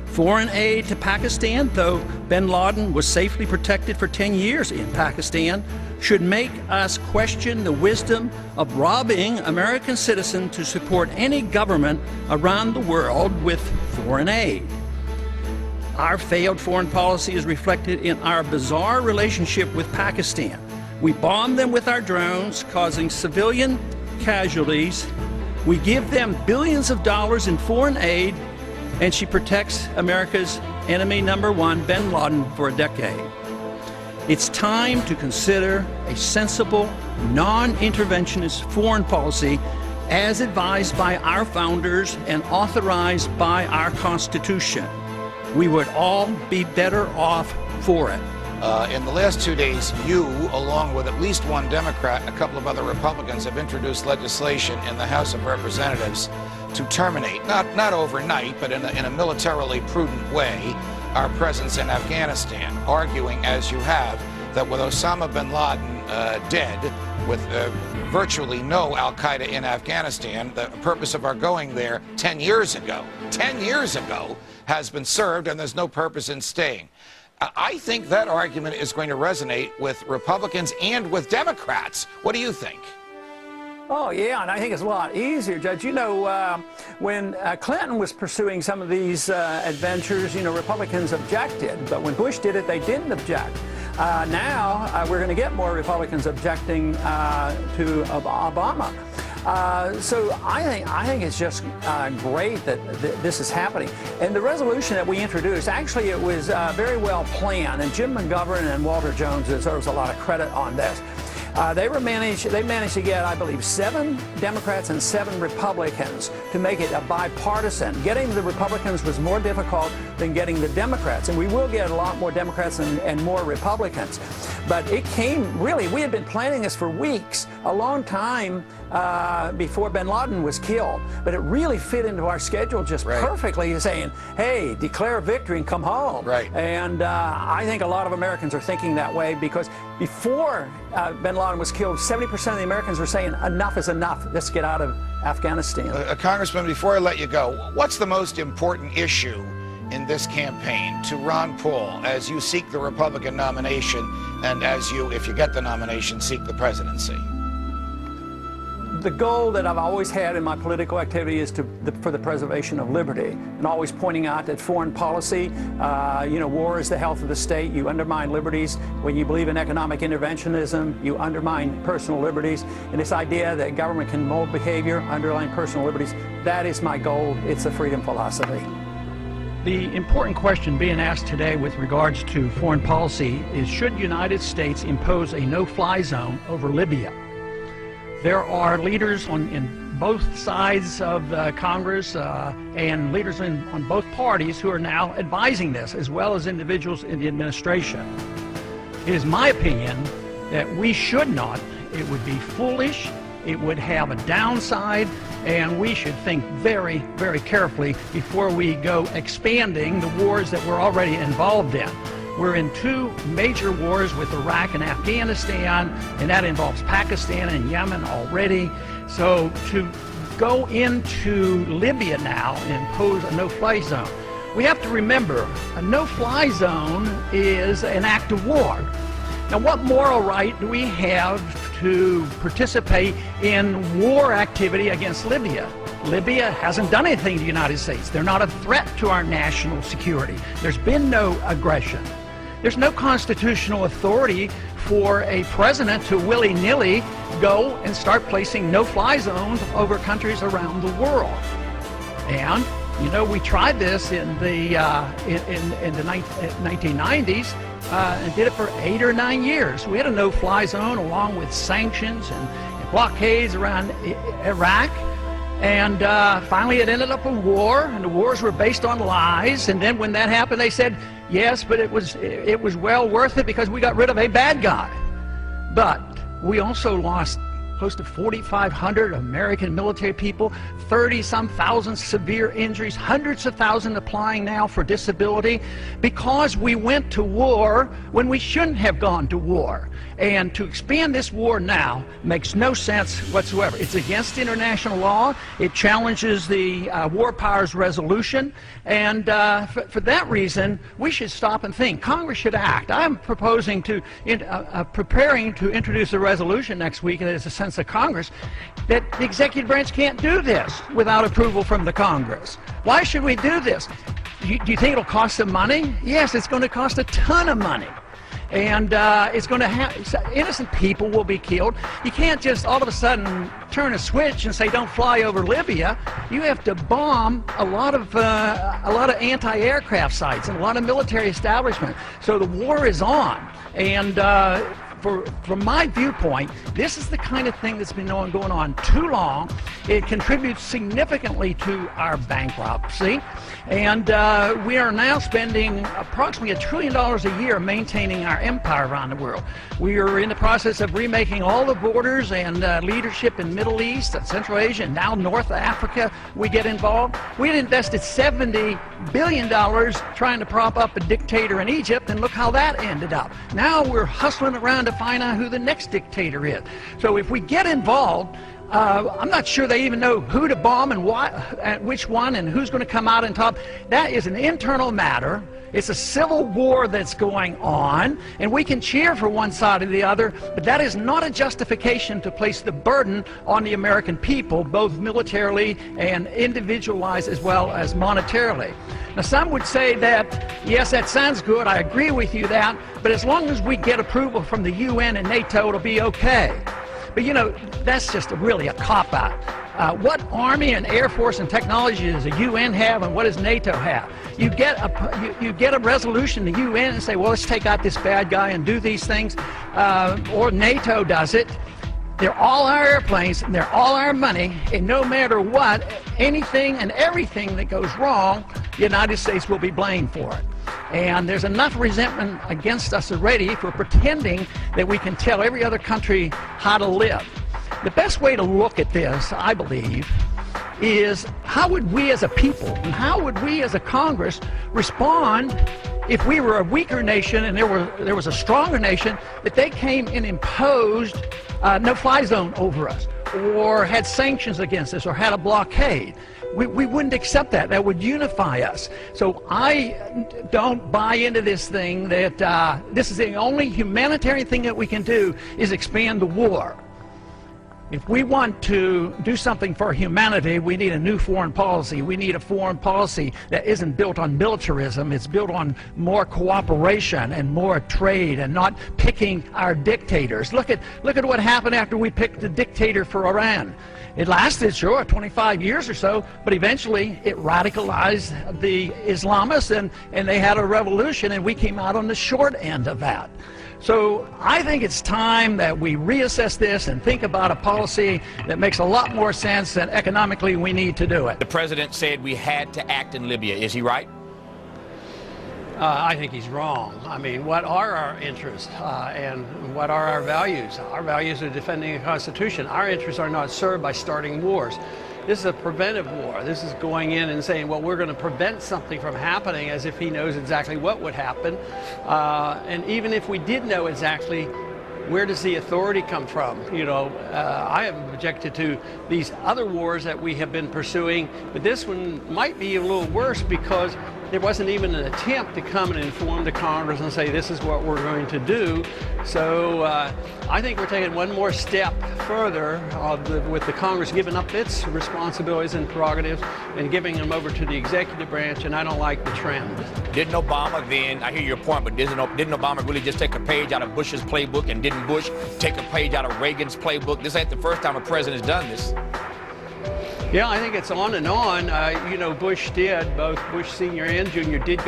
Foreign aid to Pakistan, though bin Laden was safely protected for 10 years in Pakistan, should make us question the wisdom of robbing American citizens to support any government around the world with foreign aid. Our failed foreign policy is reflected in our bizarre relationship with Pakistan. We bomb them with our drones, causing civilian casualties. We give them billions of dollars in foreign aid, and she protects America's enemy number one, bin Laden, for a decade. It's time to consider a sensible, non-interventionist foreign policy as advised by our founders and authorized by our Constitution. We would all be better off for it.
In the last 2 days, you, along with at least one Democrat and a couple of other Republicans, have introduced legislation in the House of Representatives to terminate, not overnight, but in a militarily prudent way, our presence in Afghanistan, arguing, as you have, that with Osama bin Laden dead, with virtually no al-Qaeda in Afghanistan, the purpose of our going there 10 years ago has been served, and there's no purpose in staying. I think that argument is going to resonate with Republicans and with Democrats. What do you think?
Oh, yeah, and I think it's a lot easier, Judge. You know, when Clinton was pursuing some of these adventures, you know, Republicans objected. But when Bush did it, they didn't object. Now we're going to get more Republicans objecting to Obama. So I think it's just great that this is happening. And the resolution that we introduced, actually it was very well planned, and Jim McGovern and Walter Jones deserves a lot of credit on this. They managed to get, I believe, 7 Democrats and 7 Republicans to make it a bipartisan. Getting the Republicans was more difficult than getting the Democrats, and we will get a lot more Democrats and more Republicans. But it came, really, we had been planning this for weeks, a long time before bin Laden was killed. But it really fit into our schedule just perfectly, saying, hey, declare victory and come home. And I think a lot of Americans are thinking that way, because before bin Laden was killed, 70% of the Americans were saying, enough is enough, let's get out of Afghanistan.
Congressman, before I let you go, what's the most important issue in this campaign to Ron Paul as you seek the Republican nomination and as you, if you get the nomination, seek the presidency?
The goal that I've always had in my political activity is for the preservation of liberty, and always pointing out that foreign policy, you know, war is the health of the state. You undermine liberties. When you believe in economic interventionism, you undermine personal liberties. And this idea that government can mold behavior, undermine personal liberties, that is my goal. It's a freedom philosophy. The important question being asked today with regards to foreign policy is, should the United States impose a no-fly zone over Libya? There are leaders in both sides of Congress and leaders on both parties who are now advising this, as well as individuals in the administration. It is my opinion that we should not. It would be foolish, it would have a downside, and we should think very, very carefully before we go expanding the wars that we're already involved in. We're in 2 major wars with Iraq and Afghanistan, and that involves Pakistan and Yemen already. So to go into Libya now and impose a no-fly zone, we have to remember a no-fly zone is an act of war. Now, what moral right do we have to participate in war activity against Libya? Libya hasn't done anything to the United States. They're not a threat to our national security. There's been no aggression. There's no constitutional authority for a president to willy-nilly go and start placing no-fly zones over countries around the world. And you know, we tried this in the 1990s and did it for 8 or 9 years. We had a no-fly zone along with sanctions and blockades around Iraq. And finally it ended up in war, and the wars were based on lies. And then when that happened, they said, yes, but it was well worth it because we got rid of a bad guy. But we also lost close to 4,500 American military people, 30-some thousand severe injuries, hundreds of thousands applying now for disability because we went to war when we shouldn't have gone to war. And to expand this war now makes no sense whatsoever. It's against international law. It challenges the War Powers Resolution. And for that reason, we should stop and think. Congress should act. I'm proposing preparing to introduce a resolution next week as a sense of Congress that the executive branch can't do this without approval from the Congress. Why should we do this? Do you think it'll cost them money? Yes, it's going to cost a ton of money. And it's going to have innocent people will be killed. You can't just all of a sudden turn a switch and say don't fly over Libya. You have to bomb a lot of anti-aircraft sites and a lot of military establishment. So the war is on. And from my viewpoint, this is the kind of thing that's been going on too long. It contributes significantly to our bankruptcy. And we are now spending approximately $1 trillion a year maintaining our empire around the world. We are in the process of remaking all the borders and leadership in Middle East and Central Asia, and now North Africa we get involved. We had invested $70 billion trying to prop up a dictator in Egypt, and look how that ended up. Now we're hustling around to find out who the next dictator is. So if we get involved, I'm not sure they even know who to bomb and why, which one, and who's going to come out on top. That is an internal matter. It's a civil war that's going on, and we can cheer for one side or the other, but that is not a justification to place the burden on the American people, both militarily and individualized as well as monetarily. Now, some would say that, yes, that sounds good, I agree with you that, but as long as we get approval from the UN and NATO, it'll be okay. But you know, that's just really a cop-out. What Army and Air Force and technology does the UN have, and what does NATO have? You get a resolution in the UN and say, well, let's take out this bad guy and do these things, or NATO does it. They're all our airplanes, and they're all our money, and no matter what, anything and everything that goes wrong, the United States will be blamed for it. And there's enough resentment against us already for pretending that we can tell every other country how to live. The best way to look at this, I believe, is how would we as a people and how would we as a Congress respond if we were a weaker nation and there was a stronger nation, that they came and imposed no-fly zone over us, or had sanctions against us, or had a blockade. We wouldn't accept that. That would unify us. So I don't buy into this thing that this is the only humanitarian thing that we can do is expand the war. If we want to do something for humanity, we need a new foreign policy. We need a foreign policy that isn't built on militarism. It's built on more cooperation and more trade, and not picking our dictators. Look at what happened after we picked the dictator for Iran. It lasted, sure, 25 years or so, but eventually it radicalized the Islamists, and they had a revolution, and we came out on the short end of that. So I think it's time that we reassess this and think about a policy that makes a lot more sense than economically we need to do it.
The president said we had to act in Libya. Is he right?
I think he's wrong. I mean, what are our interests and what are our values? Our values are defending the Constitution. Our interests are not served by starting wars. This is a preventive war. This is going in and saying, well, we're going to prevent something from happening, as if he knows exactly what would happen. And even if we did know exactly, where does the authority come from? You know, I have objected to these other wars that we have been pursuing, but this one might be a little worse because
there wasn't even an attempt to come and inform the Congress and say this is what we're going to do. So I think we're taking one more step further with the Congress giving up its responsibilities and prerogatives and giving them over to the executive branch, and I don't like the trend.
Didn't Obama then, I hear your point, but didn't Obama really just take a page out of Bush's playbook, and didn't Bush take a page out of Reagan's playbook? This ain't the first time a president's done this.
Yeah, I think it's on and on. You know, Bush did, both Bush Sr. and Jr. did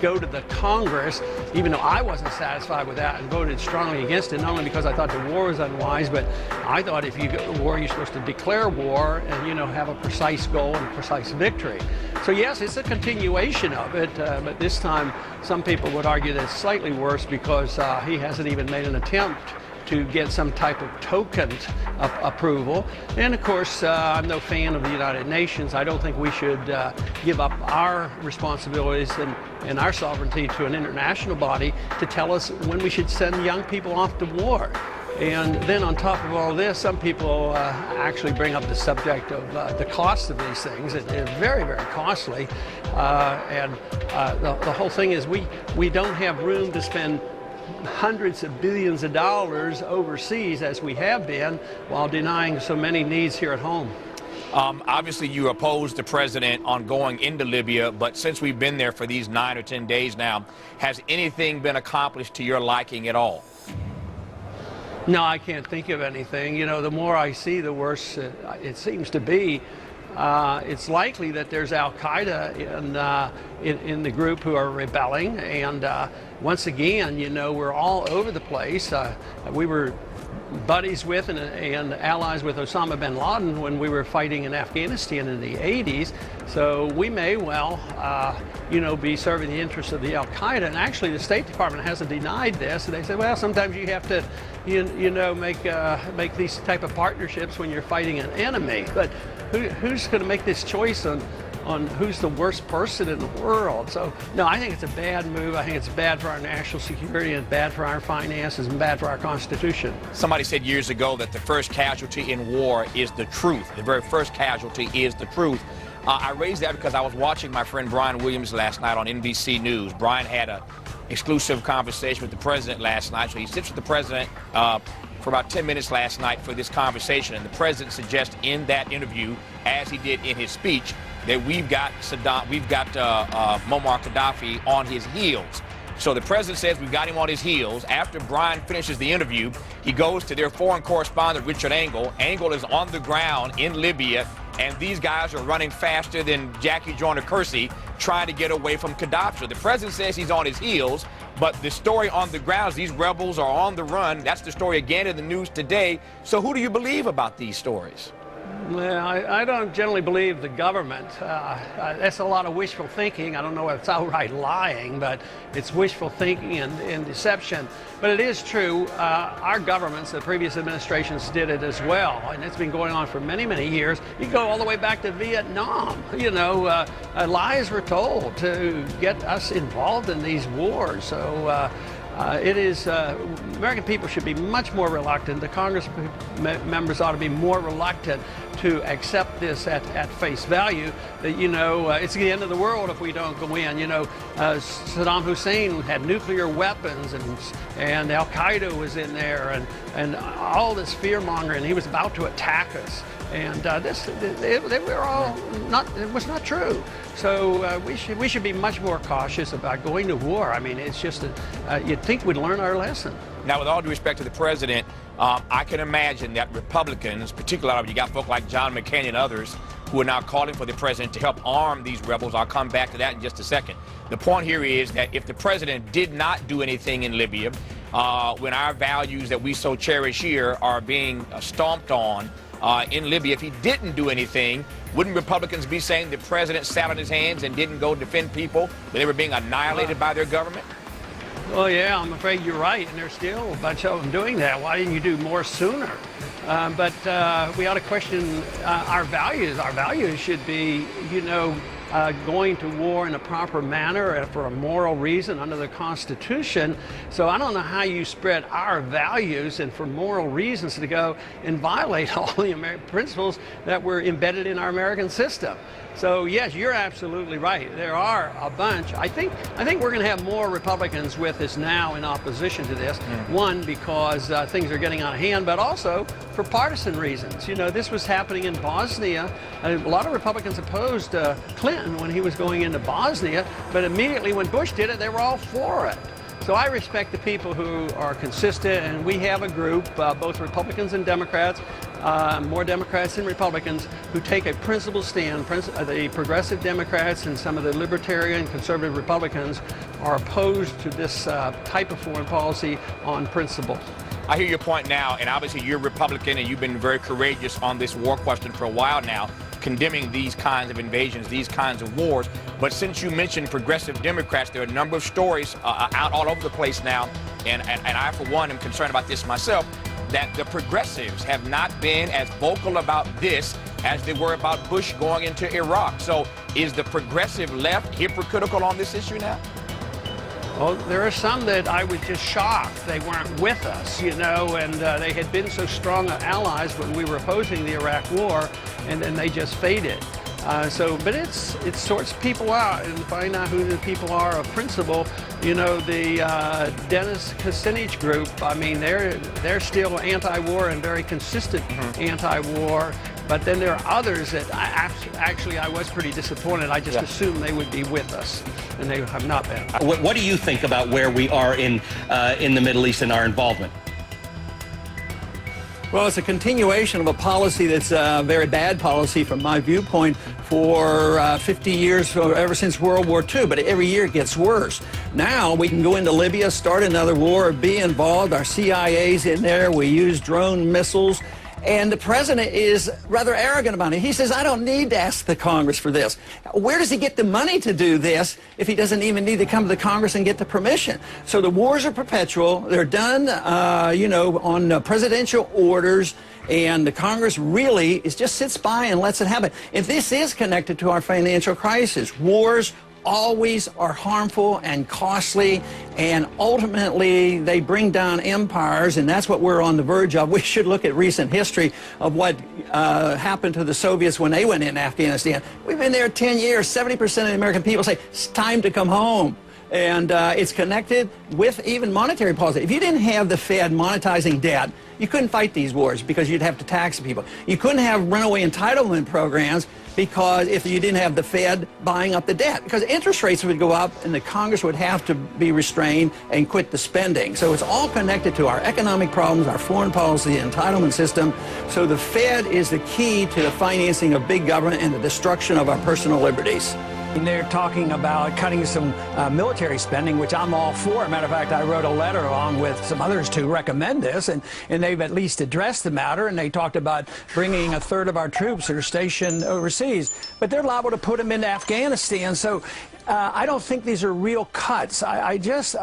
go to the Congress, even though I wasn't satisfied with that and voted strongly against it, not only because I thought the war was unwise, but I thought if you go to war, you're supposed to declare war and, you know, have a precise goal and a precise victory. So yes, it's a continuation of it, but this time some people would argue that it's slightly worse because he hasn't even made an attempt to get some type of token approval. And of course, I'm no fan of the United Nations. I don't think we should give up our responsibilities and our sovereignty to an international body to tell us when we should send young people off to war. And then on top of all this, some people actually bring up the subject of the cost of these things. They're very, very costly. The whole thing is we don't have room to spend hundreds of billions of dollars overseas as we have been while denying so many needs here at home.
Obviously, you oppose the president on going into Libya, but since we've been there for these 9 or 10 days now, has anything been accomplished to your liking at all?
No, I can't think of anything. You know, the more I see, the worse it seems to be. It's likely that there's Al-Qaeda in the group who are rebelling, and once again, you know, we're all over the place. We were buddies with and allies with Osama bin Laden when we were fighting in Afghanistan in the 80s, so we may well, you know, be serving the interests of the Al-Qaeda. And actually, the State Department hasn't denied this. They said, well, sometimes you have to, you know, make these type of partnerships when you're fighting an enemy. But who's going to make this choice on who's the worst person in the world? So, no, I think it's a bad move. I think it's bad for our national security and bad for our finances and bad for our Constitution.
Somebody said years ago that the first casualty in war is the truth. The very first casualty is the truth. I raised that because I was watching my friend Brian Williams last night on NBC News. Brian had an exclusive conversation with the president last night. So he sits with the president for about 10 minutes last night for this conversation. And the president suggests in that interview, as he did in his speech, that we've got Muammar Gaddafi on his heels. So the president says we've got him on his heels. After Brian finishes the interview, he goes to their foreign correspondent, Richard Engel. Engel is on the ground in Libya, and these guys are running faster than Jackie Joyner-Kersee trying to get away from Gaddafi. So the president says he's on his heels, but the story on the ground is these rebels are on the run. That's the story again in the news today. So who do you believe about these stories?
Well, I don't generally believe the government. That's a lot of wishful thinking. I don't know if it's outright lying, but it's wishful thinking and deception. But it is true. Our governments, the previous administrations, did it as well, and it's been going on for many, many years. You go all the way back to Vietnam. You know, lies were told to get us involved in these wars. So it is, American people should be much more reluctant. The Congress members ought to be more reluctant to accept this at face value, that, you know, it's the end of the world if we don't go in. You know, Saddam Hussein had nuclear weapons, and Al-Qaeda was in there, and all this fear-mongering. He was about to attack us. And they were all not, it was not true. So we should be much more cautious about going to war. I mean, it's just you'd think we'd learn our lesson.
Now, with all due respect to the president, I can imagine that Republicans, particularly you got folk like John McCain and others, who are now calling for the president to help arm these rebels. I'll come back to that in just a second. The point here is that if the president did not do anything in Libya, when our values that we so cherish here are being stomped on in Libya, if he didn't do anything, wouldn't Republicans be saying the president sat on his hands and didn't go defend people when they were being annihilated by their government?
Well, yeah, I'm afraid you're right, and there's still a bunch of them doing that. Why didn't you do more sooner? But we ought to question our values. Our values should be, you know,
going to war in a proper manner for a moral reason under the Constitution. So I don't know how you spread our values and for moral reasons to go and violate all the principles that were embedded in our American system. So yes, you're absolutely right. There are a bunch. I think we're going to have more Republicans with us now in opposition to this. One, because things are getting out of hand, but also for partisan reasons. You know, this was happening in Bosnia. A lot of Republicans opposed Clinton when he was going into Bosnia, but immediately when Bush did it, they were all for it. So I respect the people who are consistent, and we have a group, both Republicans and Democrats, more Democrats than Republicans, who take a principled stand. The progressive Democrats and some of the libertarian conservative Republicans are opposed to this type of foreign policy on principle.
I hear your point now, and obviously you're Republican and you've been very courageous on this war question for a while now, condemning these kinds of invasions, these kinds of wars. But since you mentioned progressive Democrats, there are a number of stories out all over the place now, and I, for one, am concerned about this myself, that the progressives have not been as vocal about this as they were about Bush going into Iraq. So is the progressive left hypocritical on this issue now?
Well, there are some that I was just shocked they weren't with us, you know, and they had been so strong allies when we were opposing the Iraq War, and then they just faded. But it sorts people out and find out who the people are of principle. You know, the Dennis Kucinich group, I mean, they're still anti-war and very consistent anti-war. But then there are others that I was pretty disappointed. I just assumed they would be with us, and they have not been.
What do you think about where we are in the Middle East and our involvement?
Well, it's a continuation of a policy that's a very bad policy from my viewpoint for 50 years, ever since World War II, but every year it gets worse. Now we can go into Libya, start another war, be involved. Our CIA's in there. We use drone missiles. And the president is rather arrogant about it. He says, I don't need to ask the Congress for this. Where does he get the money to do this if he doesn't even need to come to the Congress and get the permission? So the wars are perpetual. They're done, you know, on presidential orders. And the Congress really just sits by and lets it happen. If this is connected to our financial crisis, wars always are harmful and costly, and ultimately they bring down empires, and that's what we're on the verge of. We should look at recent history of what happened to the Soviets when they went in Afghanistan. We've been there 10 years. 70% of the American people say it's time to come home. And it's connected with even monetary policy. If you didn't have the Fed monetizing debt, you couldn't fight these wars because you'd have to tax people. You couldn't have runaway entitlement programs because if you didn't have the Fed buying up the debt, because interest rates would go up and the Congress would have to be restrained and quit the spending. So it's all connected to our economic problems, our foreign policy, entitlement system. So the Fed is the key to the financing of big government and the destruction of our personal liberties. And they're talking about cutting some military spending, which I'm all for. As a matter of fact, I wrote a letter along with some others to recommend this, and they've at least addressed the matter, and they talked about bringing a third of our troops that are stationed overseas. But they're liable to put them into Afghanistan, so I don't think these are real cuts. I just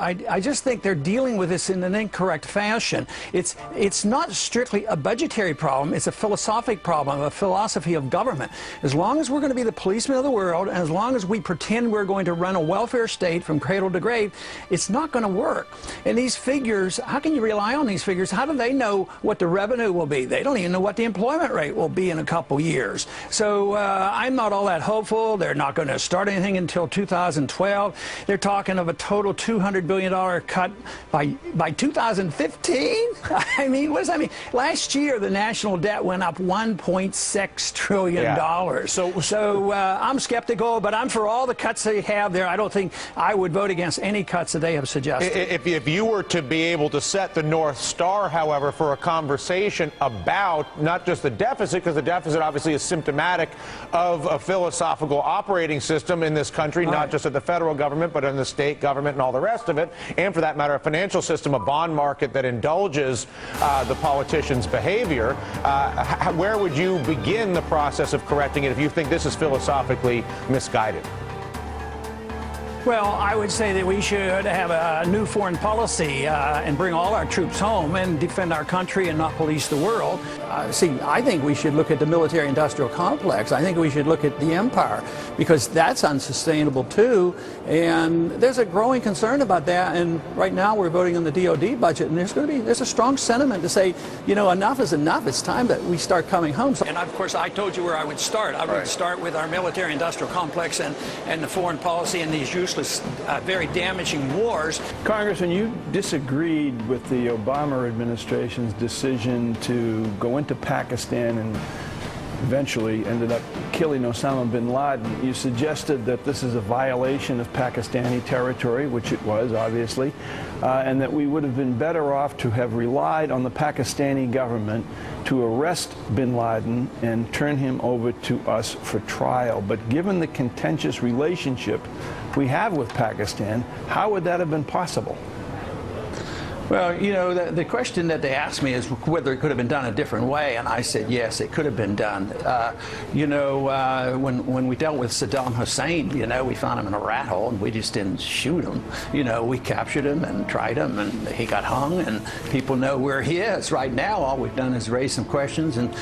think they're dealing with this in an incorrect fashion. It's not strictly a budgetary problem. It's a philosophic problem, a philosophy of government. As long as we're going to be the policemen of the world, and as long as we pretend we're going to run a welfare state from cradle to grave, it's not going to work. And these figures, how can you rely on these figures? How do they know what the revenue will be? They don't even know what the employment rate will be in a couple years. So I'm not all that hopeful. They're not going to start anything until 2012. They're talking of a total $200 billion cut by 2015. I mean, what does that mean? Last year, the national debt went up $1.6 trillion. So I'm skeptical, but I'm for all the cuts they have there. I don't think I would vote against any cuts that they have suggested.
If you were to be able to set the North Star, however, for a conversation about not just the deficit, because the deficit obviously is symptomatic of a philosophical operating system in this country, not just at the federal government, but in the state government and all the rest of it, and for that matter, a financial system, a bond market that indulges the politicians' behavior. Where would you begin the process of correcting it if you think this is philosophically misguided?
Well, I would say that we should have a new foreign policy and bring all our troops home and defend our country and not police the world. See, I think we should look at the military-industrial complex. I think we should look at the empire, because that's unsustainable too. And there's a growing concern about that. And right now we're voting on the DOD budget, and there's a strong sentiment to say, you know, enough is enough. It's time that we start coming home. And of course, I told you where I would start. I would start with our military-industrial complex and the foreign policy and these useless, very damaging wars.
Congressman, you disagreed with the Obama administration's decision to go into Pakistan and eventually ended up killing Osama bin Laden. You suggested that this is a violation of Pakistani territory, which it was, obviously, and that we would have been better off to have relied on the Pakistani government to arrest bin Laden and turn him over to us for trial. But given the contentious relationship we have with Pakistan, how would that have been possible?
Well, you know, the question that they asked me is whether it could have been done a different way, and I said yes, it could have been done. You know, when we dealt with Saddam Hussein, you know, we found him in a rat hole and we just didn't shoot him. You know, we captured him and tried him, and he got hung, and people know where he is. Right now, all we've done is raise some questions and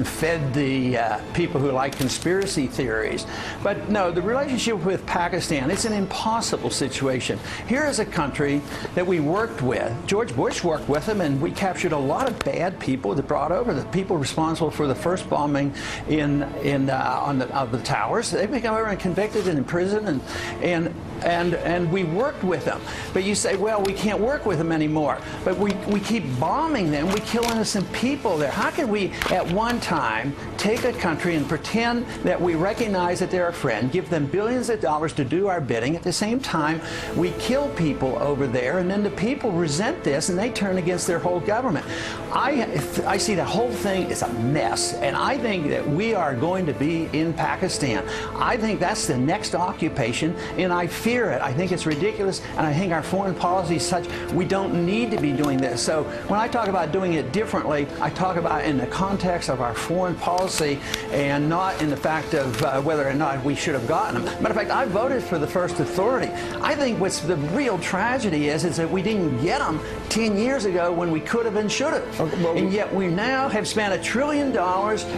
fed the people who like conspiracy theories. But no, the relationship with Pakistan, it's an impossible situation. Here is a country that we worked with. George Bush worked with them, and we captured a lot of bad people that brought over, the people responsible for the first bombing of the towers. They became over and convicted and imprisoned, and we worked with them. But you say, well, we can't work with them anymore. But we keep bombing them. We kill innocent people there. How can we, at one time, take a country and pretend that we recognize that they're a friend, give them billions of dollars to do our bidding, at the same time we kill people over there, and then the people resent this and they turn against their whole government? I see the whole thing is a mess, and I think that we are going to be in Pakistan. I think that's the next occupation, and I fear it. I think it's ridiculous, and I think our foreign policy is such we don't need to be doing this. So when I talk about doing it differently, I talk about in the context of our foreign policy and not in the fact of whether or not we should have gotten them. Matter of fact, I voted for the first authority. I think what's the real tragedy is that we didn't get them 10 years ago when we could have and should have. And yet we now have spent $1 trillion.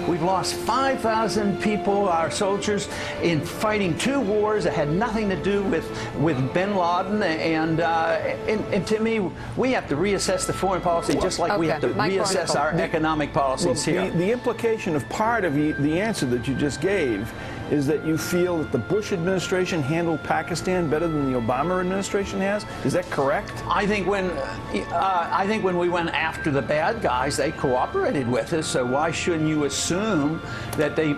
We've lost 5,000 people, our soldiers, in fighting 2 wars that had nothing to do with bin Laden. And to me, we have to reassess the foreign policy just like we have to reassess our economic policies here.
The implication of part of the answer that you just gave is that you feel that the Bush administration handled Pakistan better than the Obama administration has? Is that correct?
I think when we went after the bad guys, they cooperated with us, so why shouldn't you assume that they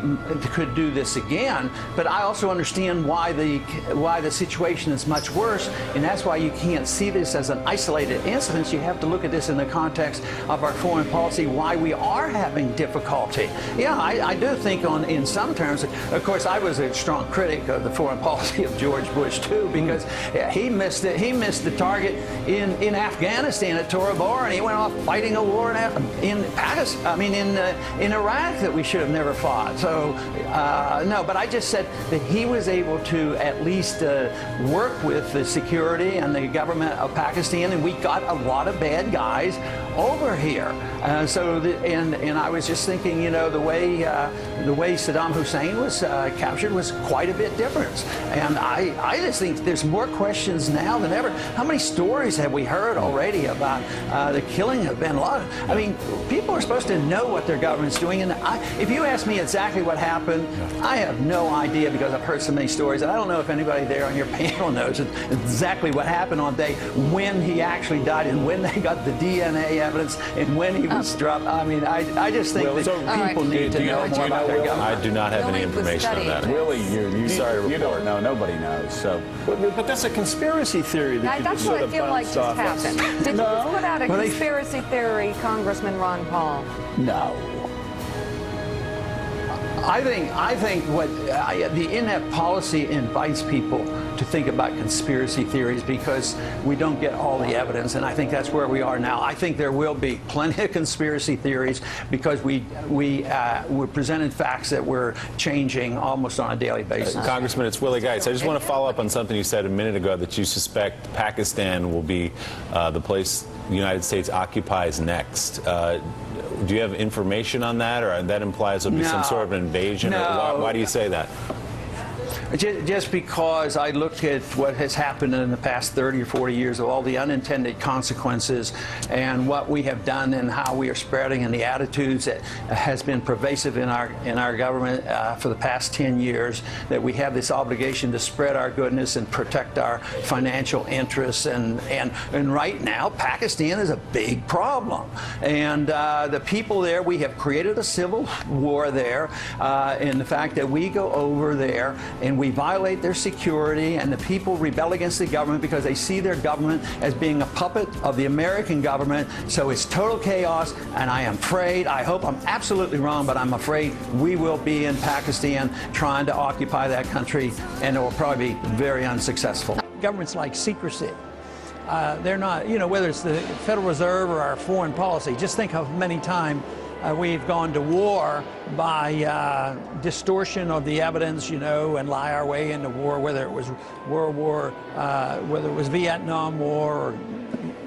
could do this again? But I also understand why the situation is much worse, and that's why you can't see this as an isolated incident. You have to look at this in the context of our foreign policy, why we are having difficulty. Yeah, I do think in some terms, of course, I was a strong critic of the foreign policy of George Bush too, because he missed it. He missed the target in Afghanistan at Tora Bora, and he went off fighting a war in Pakistan. I mean, in Iraq that we should have never fought. So no, but I just said that he was able to at least work with the security and the government of Pakistan, and we got a lot of bad guys over here. And I was just thinking, you know, the way Saddam Hussein was captured was quite a bit different. And I just think there's more questions now than ever. How many stories have we heard already about the killing of bin Laden? I mean, people are supposed to know what their government's doing. And if you ask me exactly what happened, I have no idea, because I've heard so many stories. And I don't know if anybody there on your panel knows exactly what happened on the day when he actually died and when they got the DNA evidence and when he was dropped. I mean, I just think that people need to know more about their government.
I do not have any information on that.
Willie, you started a report. You don't know. Nobody knows. So,
but that's a conspiracy theory that
that's what I feel like just happened. Did you just put out a conspiracy theory, Congressman Ron Paul?
No.
I think what the inept policy invites people to think about conspiracy theories because we don't get all the evidence, and I think that's where we are now. I think there will be plenty of conspiracy theories because we're presented facts that we're changing almost on a daily basis.
Congressman, it's Willie Geitz. I just want to follow up on something you said a minute ago, that you suspect Pakistan will be the place the United States occupies next. Do you have information on that, or that implies there'll be some sort of an invasion?
No.
Or why do you say that?
Just because I looked at what has happened in the past 30 or 40 years of all the unintended consequences and what we have done and how we are spreading and the attitudes that has been pervasive in our government for the past 10 years, that we have this obligation to spread our goodness and protect our financial interests. And right now, Pakistan is a big problem. And the people there, we have created a civil war there. And the fact that we go over there and we violate their security, and the people rebel against the government because they see their government as being a puppet of the American government. So it's total chaos, and I am afraid, I hope I'm absolutely wrong, but I'm afraid we will be in Pakistan trying to occupy that country, and it will probably be very unsuccessful.
Governments like secrecy. They're not, whether it's the Federal Reserve or our foreign policy, just think how many times we've gone to war by distortion of the evidence, and lie our way into war, whether it was World War, whether it was Vietnam War,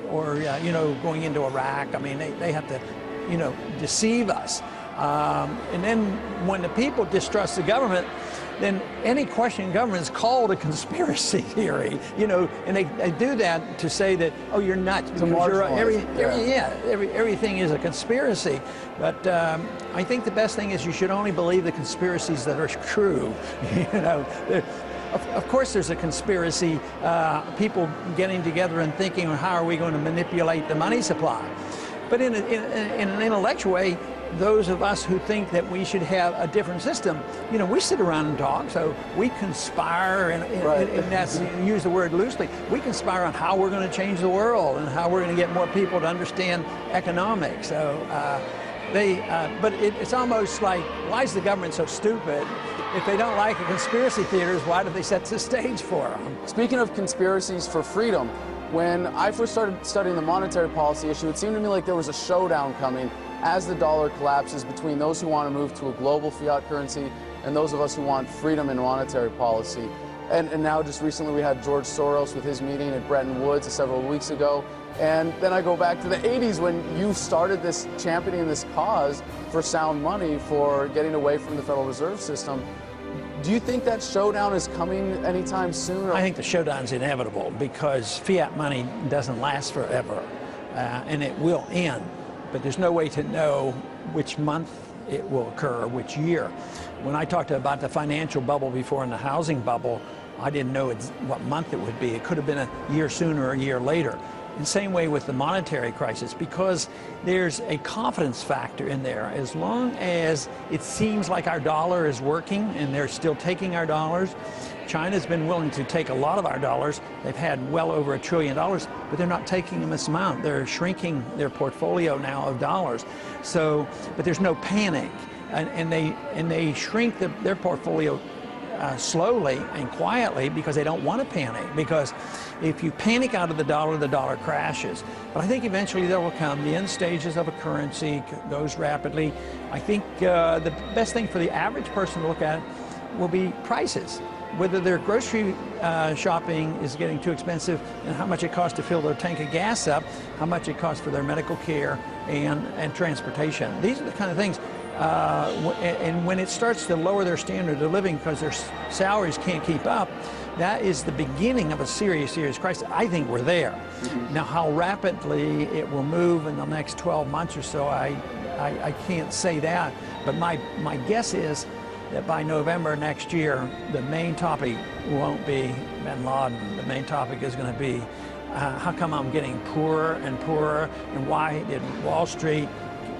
or going into Iraq. I mean, they have to, deceive us. And then when the people distrust the government, then any question in government is called a conspiracy theory, and they do that to say that, oh, you're nuts, because everything is a conspiracy. But I think the best thing is you should only believe the conspiracies that are true. Of course there's a conspiracy, people getting together and thinking, well, how are we going to manipulate the money supply? But in an intellectual way, those of us who think that we should have a different system, we sit around and talk, so we conspire, and that's, use the word loosely, we conspire on how we're going to change the world and how we're going to get more people to understand economics. So but it's almost like, why is the government so stupid? If they don't like the conspiracy theaters, why do they set the stage for them?
Speaking of conspiracies for freedom, when I first started studying the monetary policy issue, it seemed to me like there was a showdown coming as the dollar collapses between those who want to move to a global fiat currency and those of us who want freedom in monetary policy. And now just recently we had George Soros with his meeting at Bretton Woods several weeks ago. And then I go back to the 80s when you started this championing this cause for sound money, for getting away from the Federal Reserve System. Do you think that showdown is coming anytime soon?
I think the showdown's inevitable because fiat money doesn't last forever, and it will end. But there's no way to know which month it will occur, which year. When I talked about the financial bubble before and the housing bubble, I didn't know what month it would be. It could have been a year sooner or a year later. The same way with the monetary crisis, because there's a confidence factor in there. As long as it seems like our dollar is working and they're still taking our dollars, China's been willing to take a lot of our dollars. They've had well over $1 trillion, but they're not taking them this amount. They're shrinking their portfolio now of dollars. So, but there's no panic, and they shrink their portfolio slowly and quietly because they don't want to panic. Because if you panic out of the dollar crashes. But I think eventually there will come. The end stages of a currency goes rapidly. I think the best thing for the average person to look at will be prices. Whether their grocery shopping is getting too expensive and how much it costs to fill their tank of gas up, how much it costs for their medical care and transportation. These are the kind of things. And when it starts to lower their standard of living because their salaries can't keep up, that is the beginning of a serious crisis. I think we're there. Mm-hmm. Now, how rapidly it will move in the next 12 months or so, I can't say that. But my guess is that by November next year, the main topic won't be bin Laden. The main topic is going to be how come I'm getting poorer and poorer, and why did Wall Street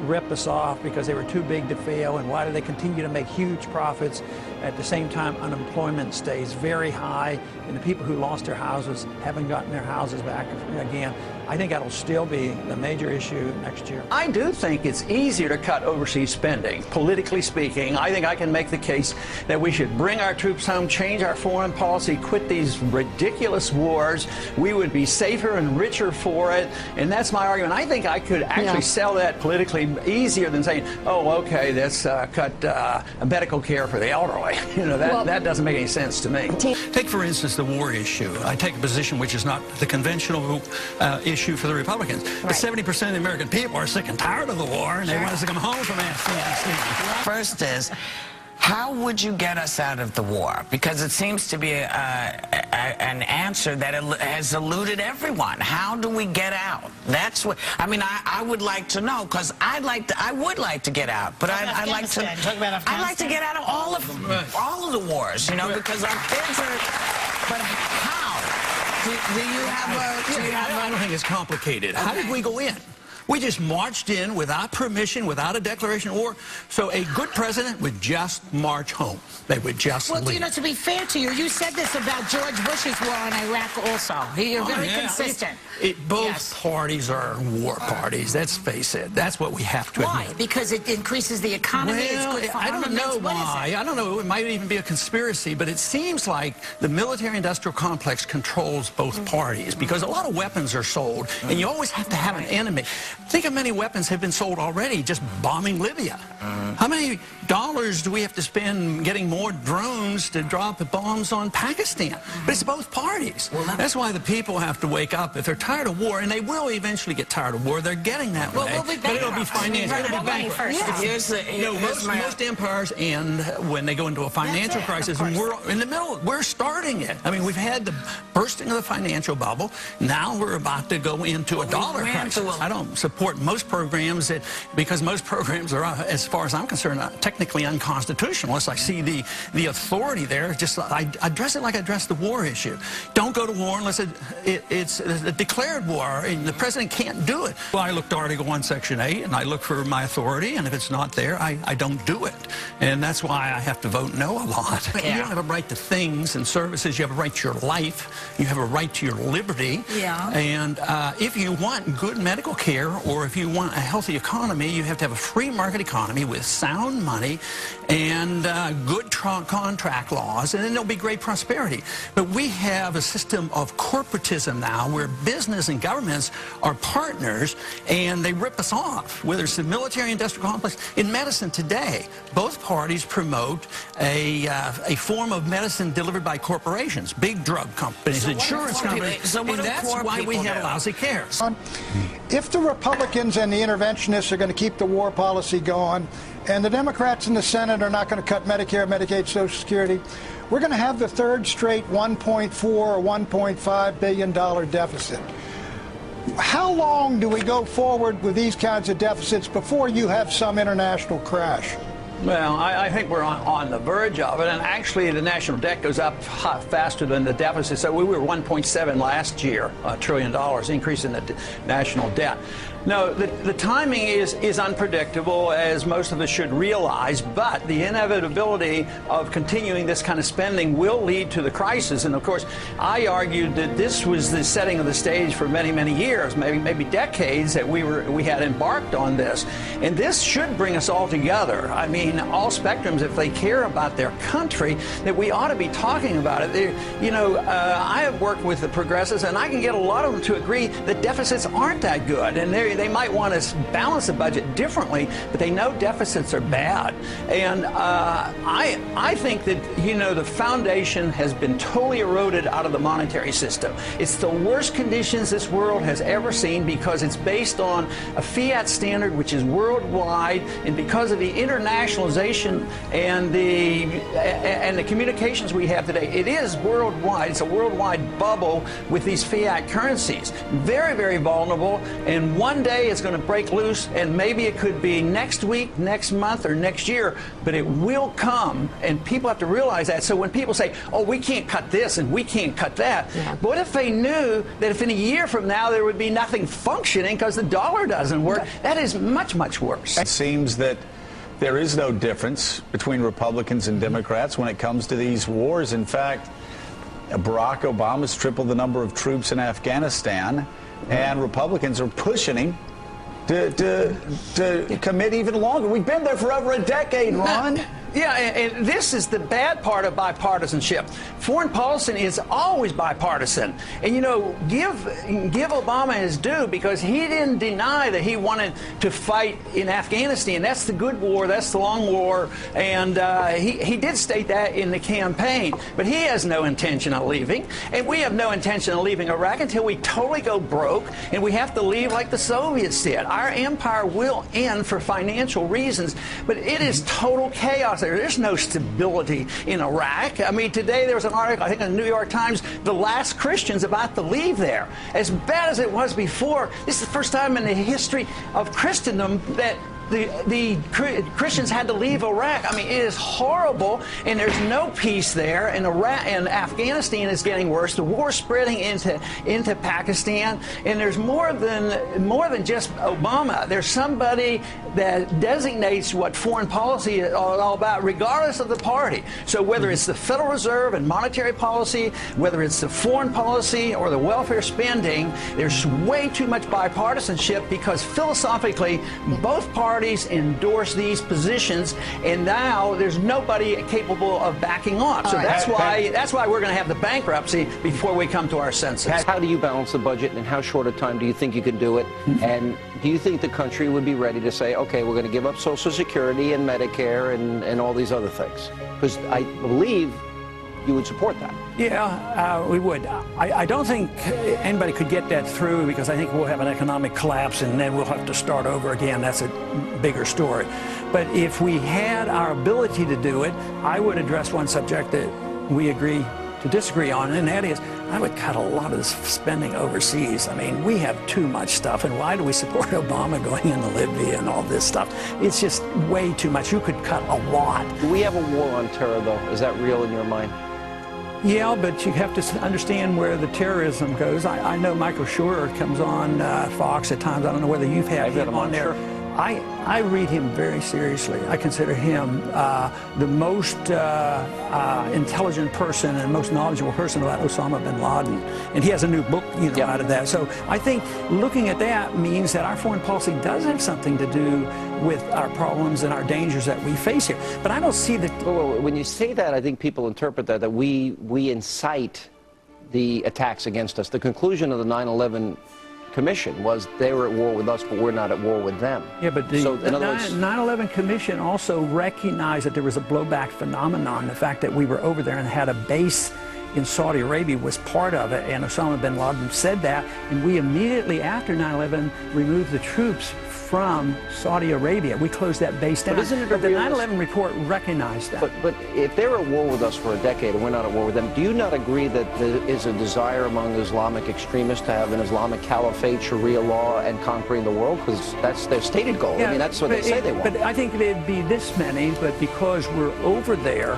rip us off because they were too big to fail, and why do they continue to make huge profits? At the same time, unemployment stays very high, and the people who lost their houses haven't gotten their houses back again. I think that'll still be the major issue next year.
I do think it's easier to cut overseas spending, politically speaking. I think I can make the case that we should bring our troops home, change our foreign policy, quit these ridiculous wars. We would be safer and richer for it, and that's my argument. I think I could actually sell that politically easier than saying, oh, okay, let's cut medical care for the elderly. You know, that doesn't make any sense to me.
Take, for instance, the war issue. I take a position which is not the conventional issue for the Republicans. But 70% of the American people are sick and tired of the war, and they want us to come home from Afghanistan.
First is, how would you get us out of the war? Because it seems to be an answer that has eluded everyone. How do we get out? That's what I mean. I would like to know, because I would like to get out, but I'd like to. I'd like to get out of all of the wars, you know, because our kids are. But how? Do you have
I don't think it's complicated. How did we go in? We just marched in without permission, without a declaration of war. So a good president would just march home. They would just leave.
Well, you know, to be fair to you, you said this about George Bush's war in Iraq also. You're very consistent.
Both parties are war parties. Let's face it. That's what we have to admit.
Why? Because it increases the economy.
Well,
it's good for
I don't know why. I don't know. It might even be a conspiracy, but it seems like the military-industrial complex controls both parties, because a lot of weapons are sold, and you always have to have an enemy. Think how many weapons have been sold already just bombing Libya. How many dollars do we have to spend getting more drones to drop the bombs on Pakistan? But it's both parties. That's why the people have to wake up. If they're tired of war, and they will eventually get tired of war, they're getting that way. But it'll be financial. It'll be bankrupt. Most empires end when they go into a financial crisis, and we're in the middle. We're starting it. I mean, we've had the bursting of the financial bubble. Now we're about to go into a dollar crisis. I don't support most programs because most programs are, as far as I'm concerned, technically unconstitutional. Unless I see the authority there. Just I address it like I address the war issue. Don't go to war unless it's a declared war, and the president can't do it. Well, I look to Article 1, Section 8, and I look for my authority, and if it's not there, I don't do it. And that's why I have to vote no a lot. You don't have a right to things and services. You have a right to your life. You have a right to your liberty. And if you want good medical care, or if you want a healthy economy, you have to have a free market economy with sound money and good contract laws, and then there'll be great prosperity. But we have a system of corporatism now where business and governments are partners, and they rip us off. Whether it's the military-industrial complex, in medicine today, both parties promote a form of medicine delivered by corporations, big drug companies, insurance companies, and that's why we have lousy care.
If the Republicans and the interventionists are going to keep the war policy going, and the Democrats in the Senate are not going to cut Medicare, Medicaid, Social Security, we're going to have the third straight $1.4 or $1.5 billion deficit. How long do we go forward with these kinds of deficits before you have some international crash?
Well, I think we're on the verge of it, and actually the national debt goes up faster than the deficit. So we were 1.7 last year, $1 trillion increase in the national debt. No, the timing is unpredictable, as most of us should realize, but the inevitability of continuing this kind of spending will lead to the crisis. And of course, I argued that this was the setting of the stage for many, many years, maybe decades, that we had embarked on this. And this should bring us all together. I mean, all spectrums, if they care about their country, that we ought to be talking about it. I have worked with the progressives, and I can get a lot of them to agree that deficits aren't that good, and they might want to balance the budget differently, but they know deficits are bad. And I think that, the foundation has been totally eroded out of the monetary system. It's the worst conditions this world has ever seen, because it's based on a fiat standard which is worldwide, and because of the internationalization and the communications we have today, it is worldwide. It's a worldwide bubble with these fiat currencies. Very, very vulnerable, and one
day it's going to break loose, and maybe it could be next week, next month, or next year, but it will come, and people have to realize that. So when people say, oh, we can't cut this and we can't cut that, but what if they knew that if in a year from now there would be nothing functioning because the dollar doesn't work? That is much, much worse.
It seems that there is no difference between Republicans and Democrats when it comes to these wars. In fact, Barack Obama's tripled the number of troops in Afghanistan, and Republicans are pushing him to commit even longer. We've been there for over a decade, Ron.
Yeah, and this is the bad part of bipartisanship. Foreign policy is always bipartisan. And, you know, give Obama his due, because he didn't deny that he wanted to fight in Afghanistan. That's the good war. That's the long war. And he did state that in the campaign. But he has no intention of leaving. And we have no intention of leaving Iraq until we totally go broke, and we have to leave like the Soviets did. Our empire will end for financial reasons, but it is total chaos. There's no stability in Iraq. I mean, today there was an article, I think, in the New York Times, the last Christians about to leave there. As bad as it was before, this is the first time in the history of Christendom that the Christians had to leave Iraq. I mean, it is horrible, and there's no peace there. And Iraq and Afghanistan is getting worse. The war is spreading into Pakistan, and there's more than just Obama. There's somebody that designates what foreign policy is all about, regardless of the party. So whether it's the Federal Reserve and monetary policy, whether it's the foreign policy or the welfare spending, there's way too much bipartisanship, because philosophically both parties endorse these positions, and now there's nobody capable of backing off. So that's why we're going to have the bankruptcy before we come to our senses.
How do you balance the budget, and in how short a time do you think you can do it? And do you think the country would be ready to say, okay, we're going to give up Social Security and Medicare and all these other things? Because I believe you would support that.
Yeah, we would. I don't think anybody could get that through, because I think we'll have an economic collapse, and then we'll have to start over again. That's a bigger story. But if we had our ability to do it, I would address one subject that we agree to disagree on, and that is, I would cut a lot of this spending overseas. I mean, we have too much stuff, and why do we support Obama going into Libya and all this stuff? It's just way too much. You could cut a lot.
Do we have a war on terror, though? Is that real in your mind?
Yeah, but you have to understand where the terrorism goes. I know Michael Schur comes on Fox at times. I don't know whether you've had him on there. I read him very seriously. I consider him the most intelligent person and most knowledgeable person about Osama bin Laden. And he has a new book, out of that. So I think looking at that means that our foreign policy does have something to do with our problems and our dangers that we face here. But I don't see that.
Well, when you say that, I think people interpret that we incite the attacks against us. The conclusion of the 9/11 Commission was they were at war with us, but we're not at war with them.
Yeah, but the 9/11 Commission also recognized that there was a blowback phenomenon. The fact that we were over there and had a base in Saudi Arabia was part of it, and Osama bin Laden said that, and we immediately after 9/11 removed the troops from Saudi Arabia. We closed that base down. But the 9/11 report recognized that.
But if they're at war with us for a decade and we're not at war with them, do you not agree that there is a desire among Islamic extremists to have an Islamic caliphate, Sharia law, and conquering the world? Because that's their stated goal.
Yeah,
I mean, that's what they say they want.
But I think it'd be this many, but because we're over there,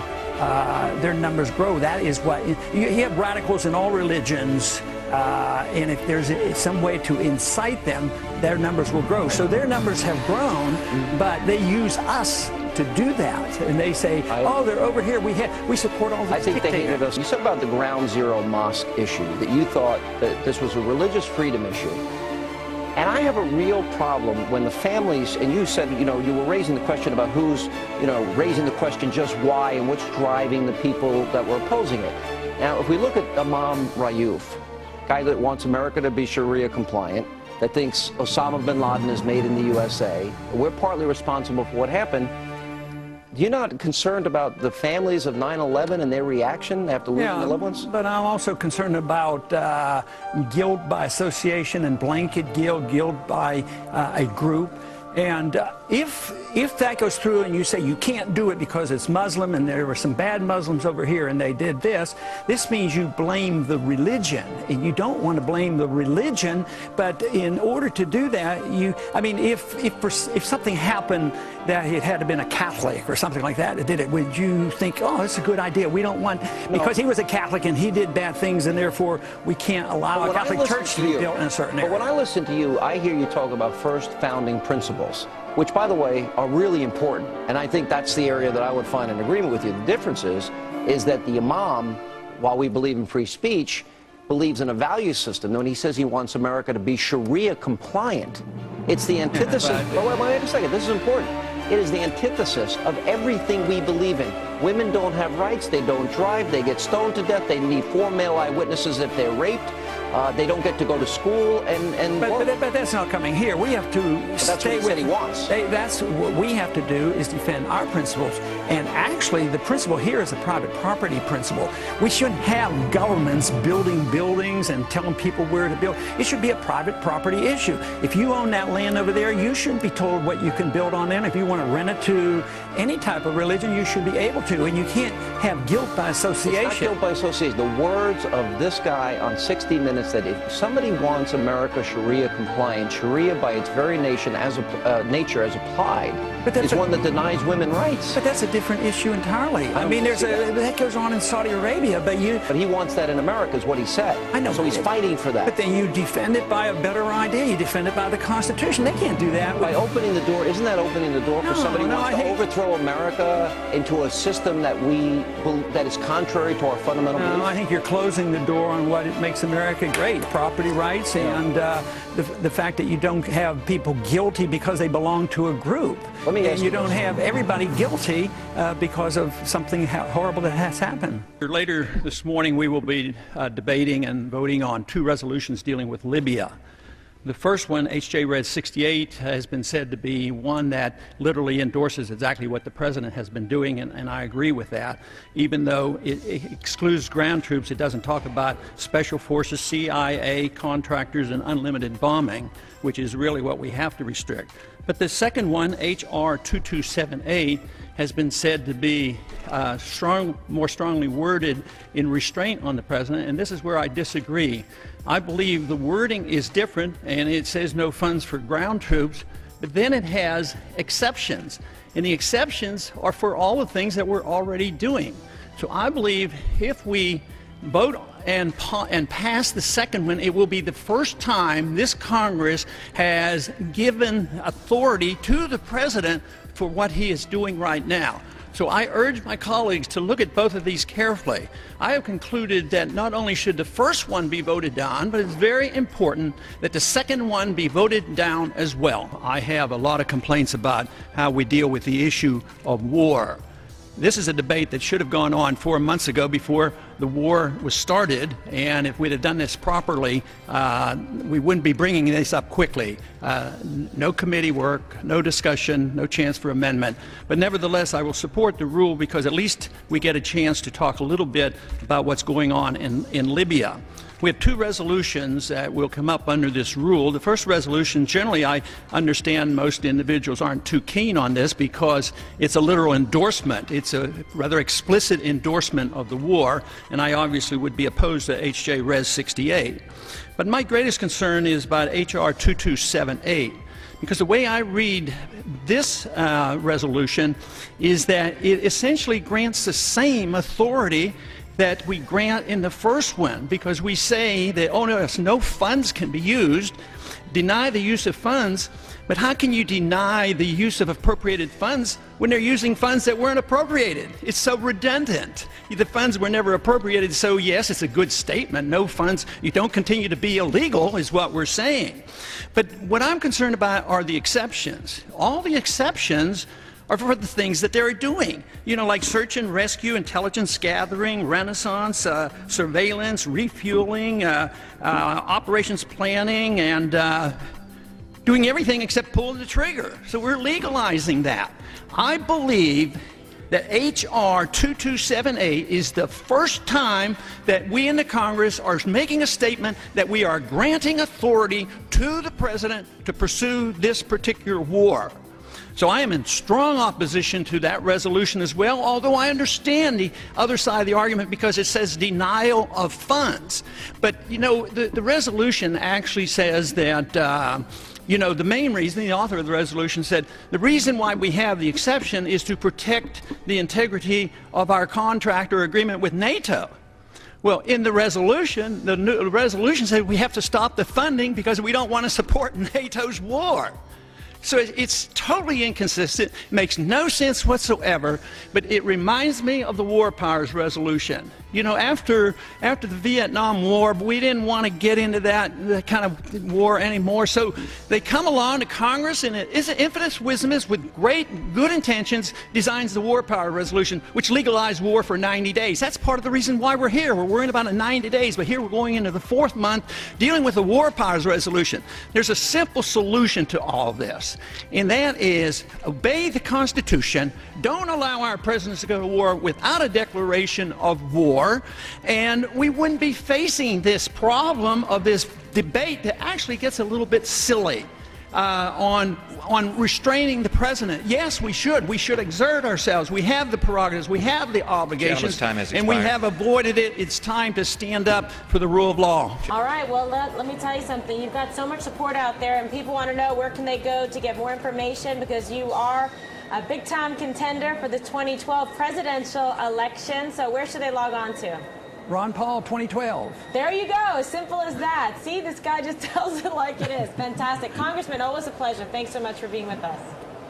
their numbers grow. That is what you have radicals in all religions. And if there's some way to incite them, their numbers will grow. So their numbers have grown, but they use us to do that. And they say, oh, they're over here. We support all these
I think they hated us. You said about the Ground Zero mosque issue, that you thought that this was a religious freedom issue. And I have a real problem when the families, and you said, you were raising the question about who's, raising the question just why and what's driving the people that were opposing it. Now, if we look at Imam Rayouf, guy that wants America to be Sharia compliant, that thinks Osama bin Laden is made in the USA, we're partly responsible for what happened. You're not concerned about the families of 9/11 and their reaction after losing their loved ones?
But I'm also concerned about guilt by association and blanket guilt by a group. And if if that goes through and you say you can't do it because it's Muslim and there were some bad Muslims over here and they did this, this means you blame the religion. And you don't want to blame the religion, but in order to do that, if something happened that it had to been a Catholic or something like that did it, would you think, oh, that's a good idea? We don't want, because he was a Catholic and he did bad things and therefore we can't allow a Catholic church to be built in a certain area.
But when I listen to you, I hear you talk about first founding principles, which, by the way, are really important. And I think that's the area that I would find an agreement with you. The difference is that the imam, while we believe in free speech, believes in a value system. When he says he wants America to be Sharia compliant, it's the antithesis. Wait a second, this is important. It is the antithesis of everything we believe in. Women don't have rights, they don't drive, they get stoned to death, they need 4 male eyewitnesses if they're raped. They don't get to go to school,
but that's not coming here. We have to stay with.
He wants.
That's what we have to do, is defend our principles. And actually, the principle here is a private property principle. We shouldn't have governments building buildings and telling people where to build. It should be a private property issue. If you own that land over there, you shouldn't be told what you can build on it. If you want to rent it to any type of religion, you should be able to. And you can't have guilt by association.
It's not guilt by association. The words of this guy on 60 Minutes, that if somebody wants America Sharia compliant, Sharia by its very nature as applied, is one that denies women rights.
But that's a different issue entirely. I mean, that goes on in Saudi Arabia, but
he wants that in America, is what he said.
I know.
So he's fighting for that.
But then you defend it by a better idea. You defend it by the Constitution. They can't do that.
By opening the door, isn't that opening the door for somebody who wants to overthrow America into a system that is contrary to our fundamental beliefs?
I think you're closing the door on what makes America great: property rights and the fact that you don't have people guilty because they belong to a group. And you don't have everybody guilty because of something horrible that has happened. Later this morning, we will be debating and voting on 2 resolutions dealing with Libya. The first one, H.J. Res. 68, has been said to be one that literally endorses exactly what the president has been doing, and I agree with that. Even though it excludes ground troops, it doesn't talk about special forces, CIA, contractors, and unlimited bombing, which is really what we have to restrict. But the second one, H.R. 2278, has been said to be more strongly worded in restraint on the president, and this is where I disagree. I believe the wording is different, and it says no funds for ground troops, but then it has exceptions, and the exceptions are for all the things that we're already doing. So I believe if we vote and pass the second one, it will be the first time this Congress has given authority to the president for what he is doing right now. So I urge my colleagues to look at both of these carefully. I have concluded that not only should the first one be voted down, but it's very important that the second one be voted down as well. I have a lot of complaints about how we deal with the issue of war. This is a debate that should have gone on 4 months ago before the war was started, and if we'd have done this properly, we wouldn't be bringing this up quickly. No committee work, no discussion, no chance for amendment. But nevertheless, I will support the rule because at least we get a chance to talk a little bit about what's going on in Libya. We have 2 resolutions that will come up under this rule. The first resolution, generally I understand most individuals aren't too keen on this because it's a literal endorsement. It's a rather explicit endorsement of the war, and I obviously would be opposed to H.J. Res. 68. But my greatest concern is about H.R. 2278. Because the way I read this resolution is that it essentially grants the same authority that we grant in the first one, because we say that, oh no funds can be used, deny the use of funds, but how can you deny the use of appropriated funds when they're using funds that weren't appropriated? It's so redundant. The funds were never appropriated, so yes, it's a good statement. No funds, you don't continue to be illegal is what we're saying. But what I'm concerned about are the exceptions. All the exceptions are for the things that they're doing, like search and rescue, intelligence gathering, renaissance, surveillance, refueling, operations planning, and doing everything except pulling the trigger. So we're legalizing that. I believe that H.R. 2278 is the first time that we in the Congress are making a statement that we are granting authority to the president to pursue this particular war. So I am in strong opposition to that resolution as well, although I understand the other side of the argument because it says denial of funds. But, you know, the resolution actually says that you know, the main reason, the author of the resolution said, the reason why we have the exception is to protect the integrity of our contract or agreement with NATO. Well, in the resolution, the resolution said we have to stop the funding because we don't want to support NATO's war. So it's totally inconsistent, makes no sense whatsoever, but it reminds me of the War Powers Resolution. You know, after the Vietnam War, we didn't want to get into that kind of war anymore, so they come along to Congress, and it's infinite wisdom is with great good intentions designs the War Powers Resolution, which legalized war for 90 days. That's part of the reason why we're here. We're worrying about 90 days, but here we're going into the 4th month dealing with the War Powers Resolution. There's a simple solution to all of this, and that is obey the Constitution, don't allow our presidents to go to war without a declaration of war, and we wouldn't be facing this problem of this debate that actually gets a little bit silly on restraining the president. Yes, we should. We should exert ourselves. We have the prerogatives. We have the obligations.
Time has
and we have avoided it. It's time to stand up for the rule of law.
All right, well, let me tell you something. You've got so much support out there, and people want to know where can they go to get more information, because you are a big-time contender for the 2012 presidential election. So where should they log on to?
Ron Paul 2012.
There you go. Simple as that. See, this guy just tells it like it is. Fantastic. Congressman, always a pleasure. Thanks so much for being with us.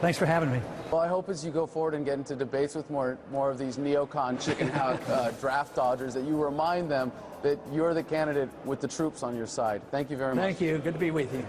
Thanks for having me.
Well, I hope as you go forward and get into debates with more of these neocon chicken house draft dodgers that you remind them that you're the candidate with the troops on your side. Thank you very much.
Thank you. Good to be with you.